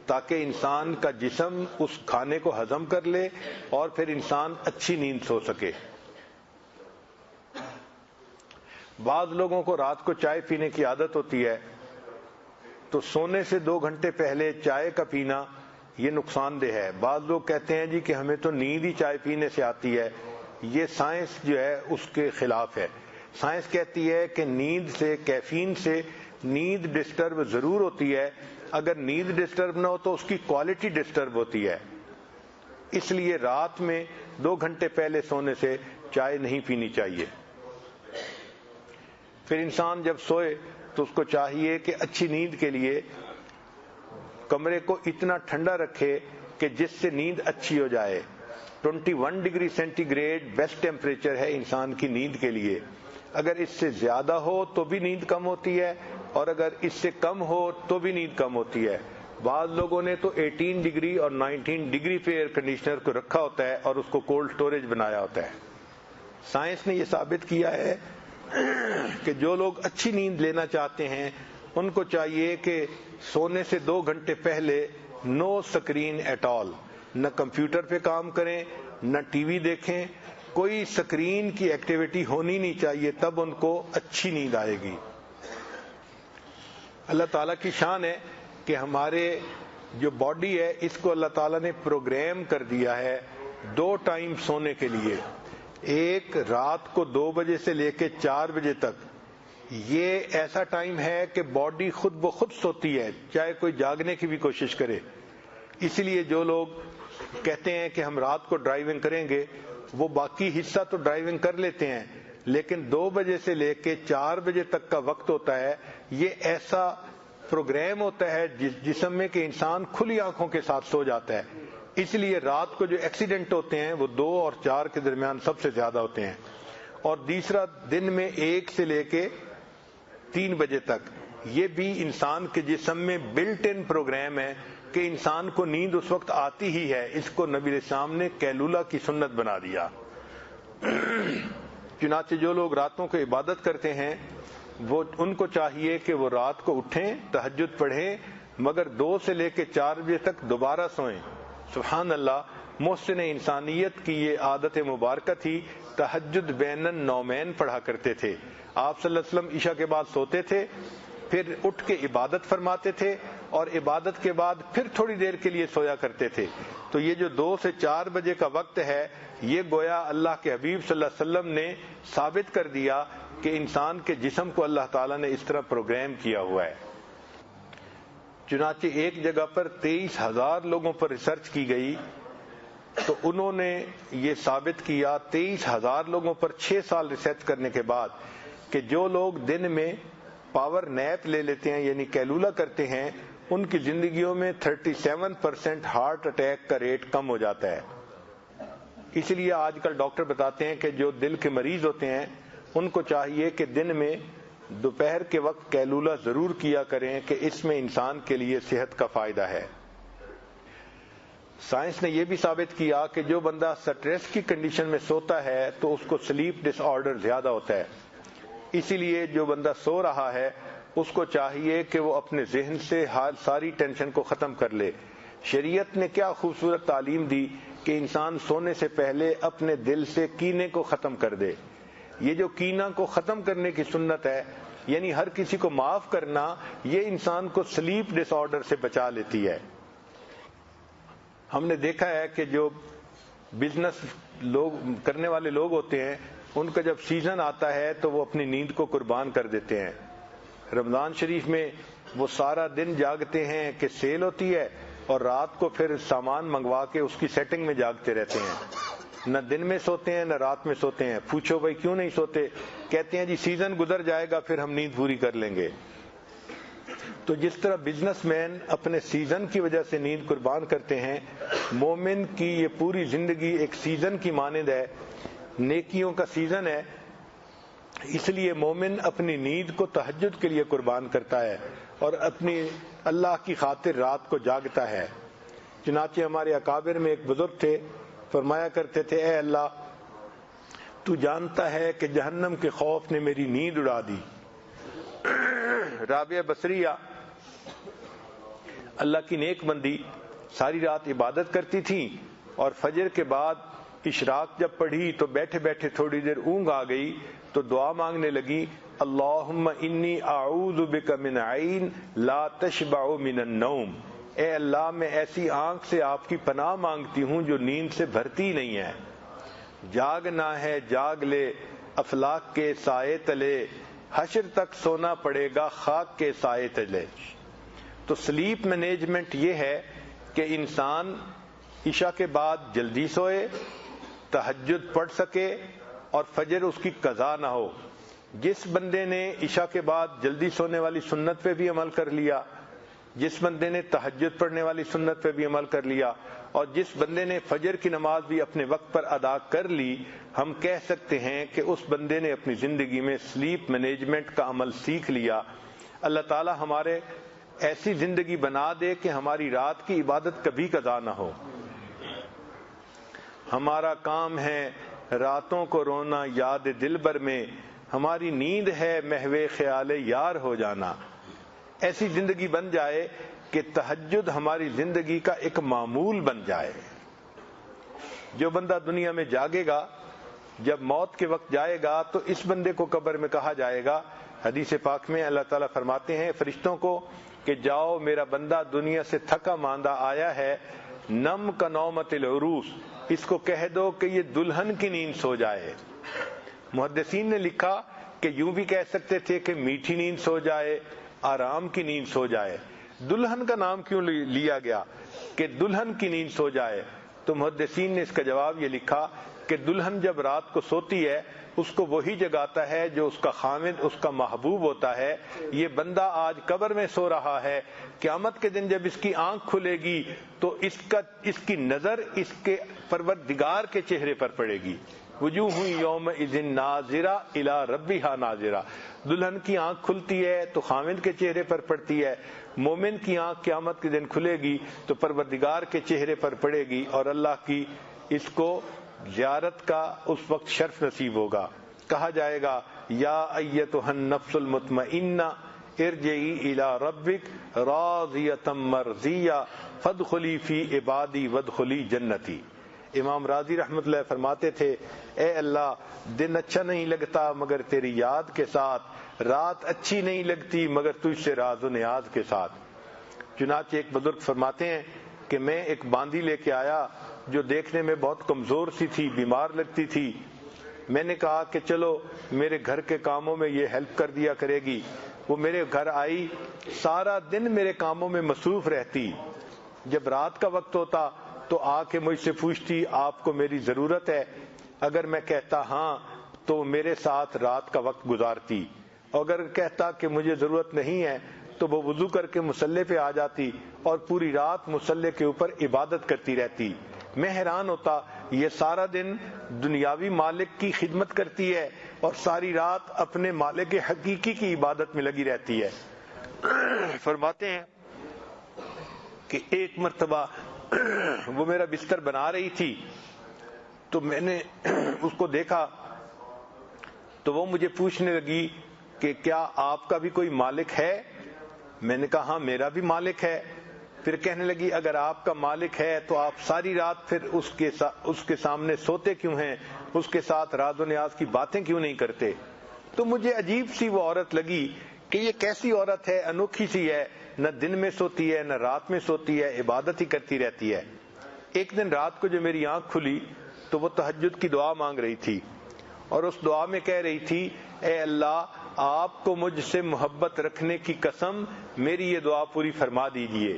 تاکہ انسان کا جسم اس کھانے کو ہضم کر لے اور پھر انسان اچھی نیند سو سکے۔ بعض لوگوں کو رات کو چائے پینے کی عادت ہوتی ہے تو سونے سے 2 گھنٹے پہلے چائے کا پینا یہ نقصان دہ ہے۔ بعض لوگ کہتے ہیں جی کہ ہمیں تو نیند ہی چائے پینے سے آتی ہے، یہ سائنس جو ہے اس کے خلاف ہے۔ سائنس کہتی ہے کہ نیند سے، کیفین سے نیند ڈسٹرب ضرور ہوتی ہے، اگر نیند ڈسٹرب نہ ہو تو اس کی کوالٹی ڈسٹرب ہوتی ہے. اس لیے رات میں 2 گھنٹے پہلے سونے سے چائے نہیں پینی چاہیے. پھر انسان جب سوئے تو اس کو چاہیے کہ اچھی نیند کے لیے کمرے کو اتنا ٹھنڈا رکھے کہ جس سے نیند اچھی ہو جائے. 21 degree centigrade best temperature ہے انسان کی نیند کے لیے. اگر اس سے زیادہ ہو تو بھی نیند کم ہوتی ہے، اور اگر اس سے کم ہو تو بھی نیند کم ہوتی ہے. بعض لوگوں نے تو 18 ڈگری اور 19 ڈگری پہ ایئر کنڈیشنر کو رکھا ہوتا ہے اور اس کو کولڈ سٹوریج بنایا ہوتا ہے. سائنس نے یہ ثابت کیا ہے کہ جو لوگ اچھی نیند لینا چاہتے ہیں ان کو چاہیے کہ سونے سے 2 گھنٹے پہلے نو سکرین ایٹ آل، نہ کمپیوٹر پہ کام کریں، نہ ٹی وی دیکھیں، کوئی سکرین کی ایکٹیویٹی ہونی نہیں چاہیے، تب ان کو اچھی نیند آئے گی. اللہ تعالیٰ کی شان ہے کہ ہمارے جو باڈی ہے اس کو اللہ تعالیٰ نے پروگرام کر دیا ہے 2 ٹائم سونے کے لیے. ایک رات کو 2 بجے سے لے کے 4 بجے تک، یہ ایسا ٹائم ہے کہ باڈی خود بخود سوتی ہے چاہے کوئی جاگنے کی بھی کوشش کرے. اس لیے جو لوگ کہتے ہیں کہ ہم رات کو ڈرائیونگ کریں گے وہ باقی حصہ تو ڈرائیونگ کر لیتے ہیں، لیکن 2 بجے سے لے کے 4 بجے تک کا وقت ہوتا ہے، یہ ایسا پروگرام ہوتا ہے جسم میں کہ انسان کھلی آنکھوں کے ساتھ سو جاتا ہے. اس لیے رات کو جو ایکسیڈنٹ ہوتے ہیں وہ 2 اور 4 کے درمیان سب سے زیادہ ہوتے ہیں. اور دوسرا دن میں 1 سے لے کے 3 بجے تک، یہ بھی انسان کے جسم میں بلٹ ان پروگرام ہے کہ انسان کو نیند اس وقت آتی ہی ہے. اس کو نبی علیہ السلام نے قیلولہ کی سنت بنا دیا. چنانچہ جو لوگ راتوں کو عبادت کرتے ہیں وہ ان کو چاہیے کہ وہ رات کو اٹھیں، تہجد پڑھیں، مگر 2 سے لے کے 4 بجے تک دوبارہ سوئیں. سبحان اللہ، محسن انسانیت کی یہ عادت مبارکہ تھی. تہجد بین النومین پڑھا کرتے تھے. آپ صلی اللہ علیہ وسلم عشاء کے بعد سوتے تھے، پھر اٹھ کے عبادت فرماتے تھے، اور عبادت کے بعد پھر تھوڑی دیر کے لیے سویا کرتے تھے. تو یہ جو 2 سے 4 بجے کا وقت ہے، یہ گویا اللہ کے حبیب صلی اللہ علیہ وسلم نے ثابت کر دیا کہ انسان کے جسم کو اللہ تعالیٰ نے اس طرح پروگرام کیا ہوا ہے. چنانچہ ایک جگہ پر 23,000 لوگوں پر ریسرچ کی گئی تو انہوں نے یہ ثابت کیا 23,000 لوگوں پر 6 سال ریسرچ کرنے کے بعد کہ جو لوگ دن میں پاور نیپ لے لیتے ہیں یعنی قیلولہ کرتے ہیں، ان کی زندگیوں میں 37% ہارٹ اٹیک کا ریٹ کم ہو جاتا ہے. اس لیے آج کل ڈاکٹر بتاتے ہیں کہ جو دل کے مریض ہوتے ہیں ان کو چاہیے کہ دن میں دوپہر کے وقت قیلولہ ضرور کیا کریں کہ اس میں انسان کے لیے صحت کا فائدہ ہے. سائنس نے یہ بھی ثابت کیا کہ جو بندہ سٹریس کی کنڈیشن میں سوتا ہے تو اس کو سلیپ ڈس آرڈر زیادہ ہوتا ہے. اسی لیے جو بندہ سو رہا ہے اس کو چاہیے کہ وہ اپنے ذہن سے ساری ٹینشن کو ختم کر لے. شریعت نے کیا خوبصورت تعلیم دی کہ انسان سونے سے پہلے اپنے دل سے کینے کو ختم کر دے. یہ جو کینہ کو ختم کرنے کی سنت ہے، یعنی ہر کسی کو معاف کرنا، یہ انسان کو سلیپ ڈس آرڈر سے بچا لیتی ہے. ہم نے دیکھا ہے کہ جو بزنس لوگ کرنے والے لوگ ہوتے ہیں ان کا جب سیزن آتا ہے تو وہ اپنی نیند کو قربان کر دیتے ہیں. رمضان شریف میں وہ سارا دن جاگتے ہیں کہ سیل ہوتی ہے، اور رات کو پھر سامان منگوا کے اس کی سیٹنگ میں جاگتے رہتے ہیں. نہ دن میں سوتے ہیں نہ رات میں سوتے ہیں. پوچھو بھائی کیوں نہیں سوتے؟ کہتے ہیں جی سیزن گزر جائے گا پھر ہم نیند پوری کر لیں گے. تو جس طرح بزنس مین اپنے سیزن کی وجہ سے نیند قربان کرتے ہیں، مومن کی یہ پوری زندگی ایک سیزن کی مانند ہے، نیکیوں کا سیزن ہے. اس لیے مومن اپنی نیند کو تہجد کے لیے قربان کرتا ہے اور اپنی اللہ کی خاطر رات کو جاگتا ہے. چنانچہ ہمارے اکابر میں ایک بزرگ تھے، فرمایا کرتے تھے اے اللہ تو جانتا ہے کہ جہنم کے خوف نے میری نیند اڑا دی. رابعہ بصریہ اللہ کی نیک بندی ساری رات عبادت کرتی تھی، اور فجر کے بعد اشراق جب پڑھی تو بیٹھے بیٹھے تھوڑی دیر اونگ آ گئی تو دعا مانگنے لگی، اللہم انی اعوذ بک من عین لا تشبع من النوم. اے اللہ میں ایسی آنکھ سے آپ کی پناہ مانگتی ہوں جو نیند سے بھرتی نہیں ہے. جاگنا ہے جاگ لے افلاک کے سائے تلے، حشر تک سونا پڑے گا خاک کے سائے تلے۔ تو سلیپ مینجمنٹ یہ ہے کہ انسان عشاء کے بعد جلدی سوئے، تہجد پڑھ سکے اور فجر اس کی قضا نہ ہو۔ جس بندے نے عشاء کے بعد جلدی سونے والی سنت پہ بھی عمل کر لیا، جس بندے نے تہجد پڑھنے والی سنت پہ بھی عمل کر لیا، اور جس بندے نے فجر کی نماز بھی اپنے وقت پر ادا کر لی، ہم کہہ سکتے ہیں کہ اس بندے نے اپنی زندگی میں سلیپ مینجمنٹ کا عمل سیکھ لیا۔ اللہ تعالی ہمارے ایسی زندگی بنا دے کہ ہماری رات کی عبادت کبھی قضا نہ ہو۔ ہمارا کام ہے راتوں کو رونا یاد دلبر میں، ہماری نیند ہے محو خیال یار ہو جانا۔ ایسی زندگی بن جائے کہ تہجد ہماری زندگی کا ایک معمول بن جائے۔ جو بندہ دنیا میں جاگے گا، جب موت کے وقت جائے گا تو اس بندے کو قبر میں کہا جائے گا، حدیث پاک میں اللہ تعالیٰ فرماتے ہیں فرشتوں کو کہ جاؤ میرا بندہ دنیا سے تھکا ماندہ آیا ہے، نم کا نومت العروس، اس کو کہہ دو کہ یہ دلہن کی نیند سو جائے۔ محدثین نے لکھا کہ یوں بھی کہہ سکتے تھے کہ میٹھی نیند سو جائے، آرام کی نیند سو جائے۔ دلہن کا نام کیوں لیا گیا کہ دلہن کی نیند سو جائے؟ تو محدثین نے اس کا جواب یہ لکھا کہ دلہن جب رات کو سوتی ہے اس کو وہی جگاتا ہے جو اس کا خامد، اس کا محبوب ہوتا ہے۔ یہ بندہ آج قبر میں سو رہا ہے، قیامت کے دن جب اس کی آنکھ کھلے گی تو اس کی نظر اس کے پروردگار کے چہرے پر پڑے گی۔ وجوہ یومئذ ناظرہ الی ربہا ناظرہ۔ دلہن کی آنکھ کھلتی ہے تو خامد کے چہرے پر پڑتی ہے، مومن کی آنکھ قیامت کے دن کھلے گی تو پروردگار کے چہرے پر پڑے گی، اور اللہ کی اس کو زیارت کا اس وقت شرف نصیب ہوگا۔ کہا جائے گا یا ایتھا النفس المطمئنہ ارجعی الی ربک راضیۃ مرضیہ فادخلی فی عبادی وادخلی جنتی۔ امام راضی رحمۃ اللہ فرماتے تھے، اے اللہ دن اچھا نہیں لگتا مگر تیری یاد کے ساتھ، رات اچھی نہیں لگتی مگر تجھ سے راز و نیاز کے ساتھ۔ چنانچہ ایک بزرگ فرماتے ہیں کہ میں ایک باندی لے کے آیا جو دیکھنے میں بہت کمزور سی تھی، بیمار لگتی تھی۔ میں نے کہا کہ چلو میرے گھر کے کاموں میں یہ ہیلپ کر دیا کرے گی۔ وہ میرے گھر آئی، سارا دن میرے کاموں میں مصروف رہتی۔ جب رات کا وقت ہوتا تو آ کے مجھ سے پوچھتی آپ کو میری ضرورت ہے؟ اگر میں کہتا ہاں تو میرے ساتھ رات کا وقت گزارتی، اگر کہتا کہ مجھے ضرورت نہیں ہے تو وہ وضو کر کے مصلی پہ آ جاتی اور پوری رات مصلی کے اوپر عبادت کرتی رہتی۔ میں حیران ہوتا، یہ سارا دن دنیاوی مالک کی خدمت کرتی ہے اور ساری رات اپنے مالک حقیقی کی عبادت میں لگی رہتی ہے۔ فرماتے ہیں کہ ایک مرتبہ وہ میرا بستر بنا رہی تھی تو میں نے اس کو دیکھا تو وہ مجھے پوچھنے لگی کہ کیا آپ کا بھی کوئی مالک ہے؟ میں نے کہا ہاں میرا بھی مالک ہے۔ پھر کہنے لگی اگر آپ کا مالک ہے تو آپ ساری رات پھر اس کے سامنے سوتے کیوں ہیں، اس کے ساتھ راز و نیاز کی باتیں کیوں نہیں کرتے؟ تو مجھے عجیب سی وہ عورت لگی کہ یہ کیسی عورت ہے، انوکھی سی ہے، نہ دن میں سوتی ہے نہ رات میں سوتی ہے، عبادت ہی کرتی رہتی ہے۔ ایک دن رات کو جو میری آنکھ کھلی تو وہ تہجد کی دعا مانگ رہی تھی، اور اس دعا میں کہہ رہی تھی اے اللہ آپ کو مجھ سے محبت رکھنے کی قسم میری یہ دعا پوری فرما دیجئے۔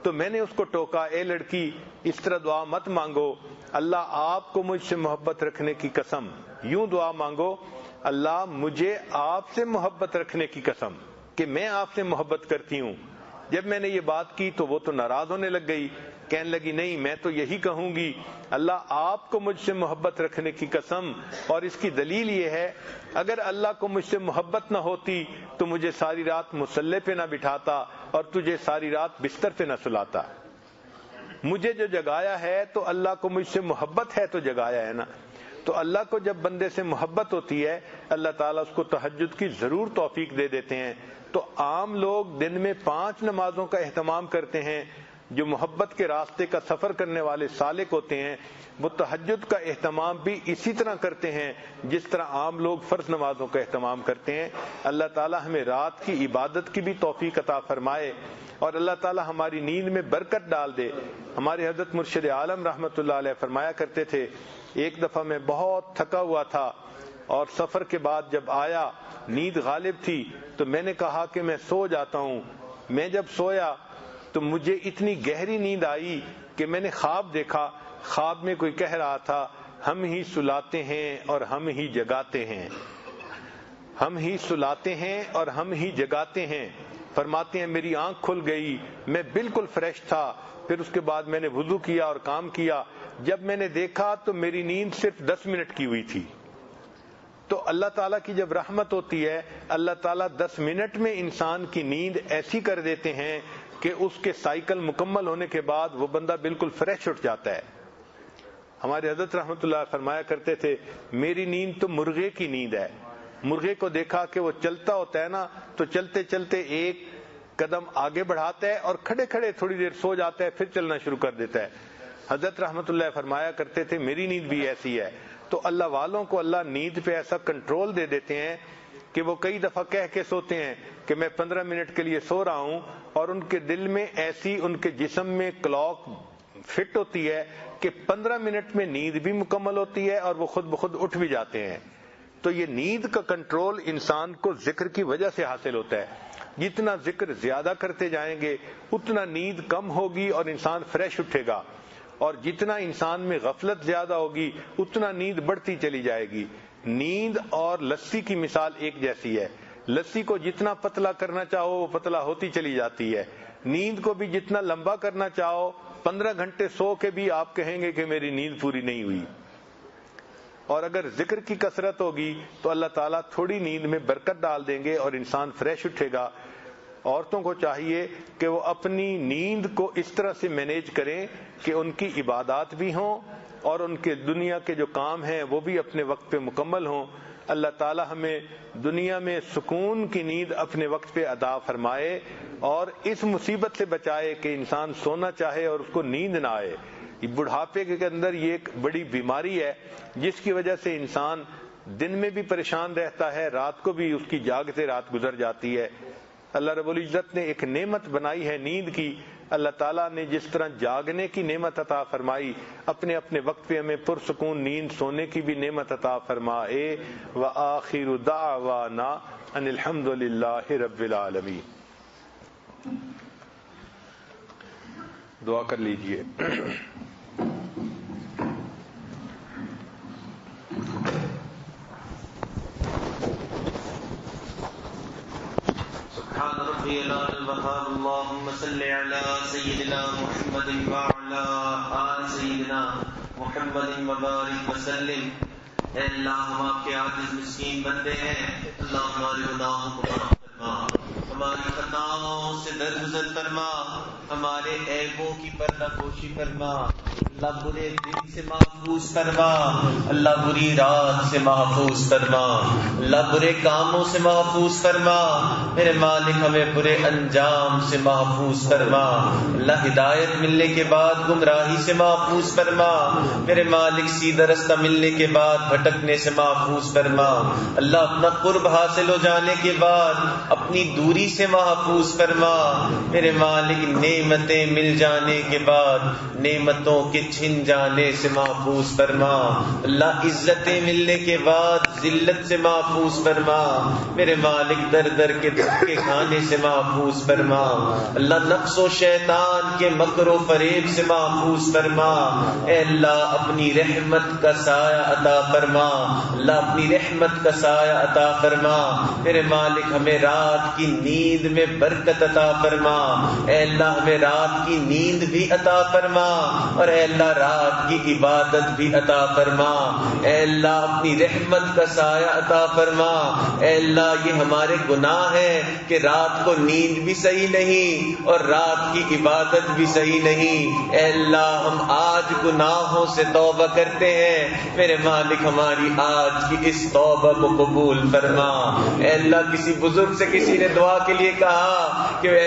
تو میں نے اس کو ٹوکا، اے لڑکی اس طرح دعا مت مانگو، اللہ آپ کو مجھ سے محبت رکھنے کی قسم، یوں دعا مانگو اللہ مجھے آپ سے محبت رکھنے کی قسم کہ میں آپ سے محبت کرتی ہوں۔ جب میں نے یہ بات کی تو وہ تو ناراض ہونے لگ گئی، کہنے لگی نہیں میں تو یہی کہوں گی اللہ آپ کو مجھ سے محبت رکھنے کی قسم، اور اس کی دلیل یہ ہے اگر اللہ کو مجھ سے محبت نہ ہوتی تو مجھے ساری رات مصلی پہ نہ بٹھاتا اور تجھے ساری رات بستر پہ نہ سلاتا۔ مجھے جو جگایا ہے تو اللہ کو مجھ سے محبت ہے تو جگایا ہے نا۔ تو اللہ کو جب بندے سے محبت ہوتی ہے اللہ تعالیٰ اس کو تہجد کی ضرور توفیق دے دیتے ہیں۔ تو عام لوگ دن میں 5 نمازوں کا اہتمام کرتے ہیں، جو محبت کے راستے کا سفر کرنے والے سالک ہوتے ہیں وہ تہجد کا اہتمام بھی اسی طرح کرتے ہیں جس طرح عام لوگ فرض نمازوں کا اہتمام کرتے ہیں۔ اللہ تعالیٰ ہمیں رات کی عبادت کی بھی توفیق عطا فرمائے اور اللہ تعالیٰ ہماری نیند میں برکت ڈال دے۔ ہمارے حضرت مرشد عالم رحمۃ اللہ علیہ فرمایا کرتے تھے ایک دفعہ میں بہت تھکا ہوا تھا اور سفر کے بعد جب آیا نیند غالب تھی تو میں نے کہا کہ میں سو جاتا ہوں. میں جب سویا تو مجھے اتنی گہری نیند آئی کہ میں نے خواب دیکھا. خواب میں کوئی کہہ رہا تھا ہم ہی سلاتے ہیں اور ہم ہی جگاتے ہیں، ہم ہی سلاتے ہیں اور ہم ہی جگاتے ہیں. فرماتے ہیں میری آنکھ کھل گئی، میں بالکل فریش تھا. پھر اس کے بعد میں نے وضو کیا اور کام کیا. جب میں نے دیکھا تو میری نیند صرف 10 منٹ کی ہوئی تھی. تو اللہ تعالیٰ کی جب رحمت ہوتی ہے، اللہ تعالیٰ 10 منٹ میں انسان کی نیند ایسی کر دیتے ہیں کہ اس کے سائیکل مکمل ہونے کے بعد وہ بندہ بالکل فریش اٹھ جاتا ہے. ہمارے حضرت رحمت اللہ فرمایا کرتے تھے میری نیند تو مرغے کی نیند ہے. مرغے کو دیکھا کہ وہ چلتا ہوتا ہے نا، تو چلتے چلتے ایک قدم آگے بڑھاتا ہے اور کھڑے کھڑے تھوڑی دیر سو جاتا ہے، پھر چلنا شروع کر دیتا ہے. حضرت رحمت اللہ فرمایا کرتے تھے میری نیند بھی ایسی ہے. تو اللہ والوں کو اللہ نیند پہ ایسا کنٹرول دے دیتے ہیں کہ وہ کئی دفعہ کہہ کے سوتے ہیں کہ میں 15 منٹ کے لیے سو رہا ہوں، اور ان کے دل میں ایسی ان کے جسم میں کلاک فٹ ہوتی ہے کہ 15 منٹ میں نیند بھی مکمل ہوتی ہے اور وہ خود بخود اٹھ بھی جاتے ہیں. تو یہ نیند کا کنٹرول انسان کو ذکر کی وجہ سے حاصل ہوتا ہے. جتنا ذکر زیادہ کرتے جائیں گے اتنا نیند کم ہوگی اور انسان فریش اٹھے گا، اور جتنا انسان میں غفلت زیادہ ہوگی اتنا نیند بڑھتی چلی جائے گی. نیند اور لسی کی مثال ایک جیسی ہے. لسی کو جتنا پتلا کرنا چاہو وہ پتلا ہوتی چلی جاتی ہے. نیند کو بھی جتنا لمبا کرنا چاہو 15 گھنٹے سو کے بھی آپ کہیں گے کہ میری نیند پوری نہیں ہوئی. اور اگر ذکر کی کثرت ہوگی تو اللہ تعالیٰ تھوڑی نیند میں برکت ڈال دیں گے اور انسان فریش اٹھے گا. عورتوں کو چاہیے کہ وہ اپنی نیند کو اس طرح سے مینیج کریں کہ ان کی عبادات بھی ہوں اور ان کے دنیا کے جو کام ہیں وہ بھی اپنے وقت پہ مکمل ہوں. اللہ تعالیٰ ہمیں دنیا میں سکون کی نیند اپنے وقت پہ عطا فرمائے اور اس مصیبت سے بچائے کہ انسان سونا چاہے اور اس کو نیند نہ آئے. بڑھاپے کے اندر یہ ایک بڑی بیماری ہے جس کی وجہ سے انسان دن میں بھی پریشان رہتا ہے، رات کو بھی اس کی جاگتے رات گزر جاتی ہے. اللہ رب العزت نے ایک نعمت بنائی ہے نیند کی. اللہ تعالیٰ نے جس طرح جاگنے کی نعمت عطا فرمائی، اپنے اپنے وقت پہ ہمیں پرسکون نیند سونے کی بھی نعمت عطا فرمائے. وآخر دعوانا ان الحمد للہ رب العالمین. دعا کر لیجئے. سبحان ربي الأعلى الوهاب. اللهم صل على سيدنا محمد وعلى آل سيدنا محمد وبارك وسلم. اے اللہ ہم آپ کے عاجز مسکین بندے ہیں، اللہ ہمارے گناہوں کو معاف فرما، ہماری خطاؤں سے درگزر فرما، ہمارے عیبوں کی پردہ پوشی فرما. اللہ برے دن سے محفوظ فرما، اللہ بری رات سے محفوظ فرما، اللہ برے کاموں سے محفوظ فرما. میرے مالک ہمیں برے انجام سے محفوظ فرما. اللہ ہدایت ملنے کے بعد گمراہی سے محفوظ فرما. میرے مالک سیدھا رستہ ملنے کے بعد بھٹکنے سے محفوظ فرما. اللہ اپنا قرب حاصل ہو جانے کے بعد اپنی دوری سے محفوظ فرما. میرے مالک نعمتیں مل جانے کے بعد نعمتوں کے چھن جانے سے محفوظ فرما. اللہ عزتیں ملنے کے بعد ذلت سے محفوظ فرما. میرے مالک در در کے دھکے کھانے سے محفوظ فرما. اللہ نفس و شیطان کے مکر و فریب سے محفوظ فرما. اے اللہ اپنی رحمت کا سایہ عطا فرما. اللہ اپنی رحمت کا سایہ عطا فرما. میرے مالک ہمیں رات کی نیند میں برکت عطا فرما. اے اللہ ہمیں رات کی نیند بھی عطا فرما اور اے اللہ رات کی عبادت بھی عطا فرما. اے اللہ اپنی رحمت کا سایہ عطا فرما. اے اللہ یہ ہمارے گناہ ہیں کہ رات کو نیند بھی صحیح نہیں اور رات کی عبادت بھی صحیح نہیں. اے اللہ ہم آج گناہوں سے توبہ کرتے ہیں. میرے مالک ہماری آج کی اس توبہ کو قبول فرما. اے اللہ کسی بزرگ سے کسی نے دعا کے لیے کہا کہ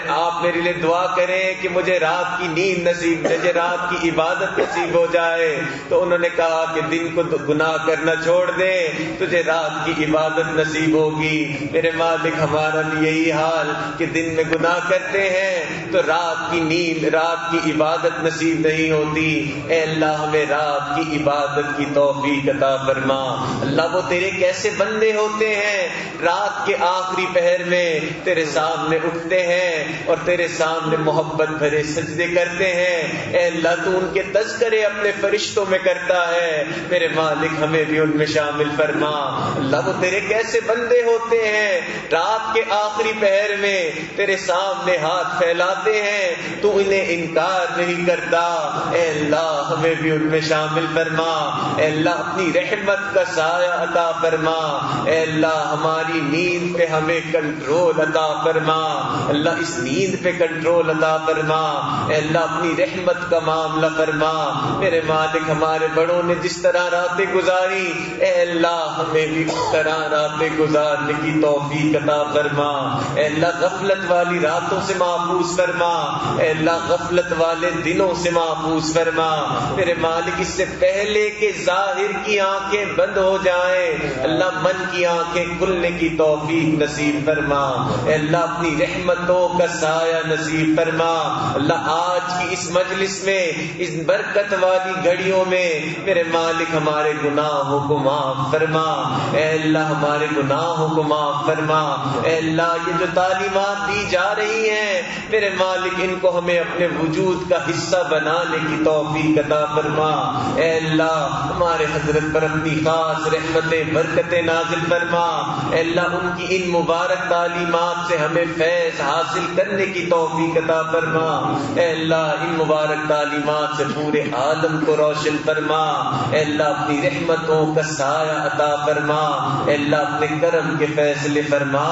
آپ میرے لیے سے دعا کریں کہ مجھے رات کی نیند نصیب، مجھے رات کی عبادت نصیب ہو جائے، تو انہوں نے کہا کہ دن کو گناہ کرنا چھوڑ دے، تجھے رات کی عبادت نصیب ہوگی۔ میرے مالک ہمارا بھی یہی حال کہ دن میں گناہ کرتے ہیں تو رات کی نیند، رات کی عبادت نصیب نہیں ہوتی۔ اے اللہ ہمیں رات کی عبادت کی توفیق عطا فرما۔ اللہ وہ تیرے کیسے بندے ہوتے ہیں، رات کے آخری پہر میں تیرے سامنے اٹھتے ہیں اور تیرے سامنے محبت بھرے سجدے کرتے ہیں۔ اے اللہ تو ان کے تذکرے اپنے فرشتوں میں کرتا ہے، میرے مالک ہمیں بھی ان میں شامل فرما۔ اللہ وہ تیرے کیسے بندے ہوتے ہیں، رات کے آخری پہر میں تیرے سامنے ہاتھ پھیلاتے ہیں، تو انہیں انکار نہیں کرتا۔ اے اللہ ہمیں بھی ان میں شامل فرما۔ اے اللہ اپنی رحمت کا سایہ عطا فرما۔ اے اللہ ہماری نیند پہ ہمیں کنٹرول عطا فرما۔ اللہ اس نیند پہ کنٹرول عطا فرما۔ اے اللہ اپنی رحمت کا معاملہ فرما۔ میرے مالک ہمارے بڑوں نے جس طرح راتیں گزاری، اے اللہ ہمیں بھی اس طرح راتیں گزارنے کی توفیق عطا فرما۔ اے اللہ غفلت والی راتوں سے محفوظ فرما۔ اے اللہ غفلت والے دنوں سے محفوظ فرما۔ میرے مالک اس سے پہلے کہ ظاہر کی آنکھیں بند ہو جائیں، اللہ من کی آنکھیں کھلنے کی توفیق نصیب فرما۔ اے اللہ اپنی رحمتوں کا سایہ نصیب فرما۔ اللہ آج کی اس مجلس میں، اس برکت والی گھڑیوں میں میرے مالک ہمارے گناہوں کو معاف فرما۔ اے اللہ ہمارے گناہوں کو معاف فرما۔ اے اللہ یہ جو تعلیمات دی جا رہی ہیں میرے مالک ان کو ہمیں اپنے وجود کا حصہ بنانے کی توفیق عطا فرما۔ اے اللہ ہمارے حضرت پر اپنی خاص رحمتیں برکتیں نازل فرما۔ اے اللہ ان کی ان مبارک تعلیمات سے ہمیں فیض حاصل کرنے کی توفیق عطا فرما۔ اے اللہ ان مبارک تعلیمات سے پورے عالم کو روشن فرما۔ اے اللہ اپنی رحمتوں کا سایہ عطا فرما۔ اے اللہ اپنے کرم کے فیصلے فرما۔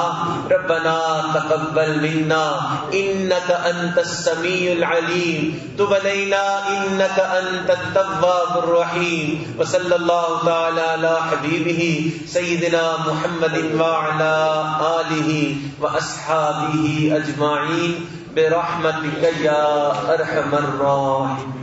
ربنا تقبل منا انک انت السمیع العلیم، تب علینا انک انت التواب الرحیم، وصلی اللہ تعالی علی حبیبہ سیدنا محمد وعلی آلہ واصحابہ اجمعین برحمتک یا ارحم الراحمین۔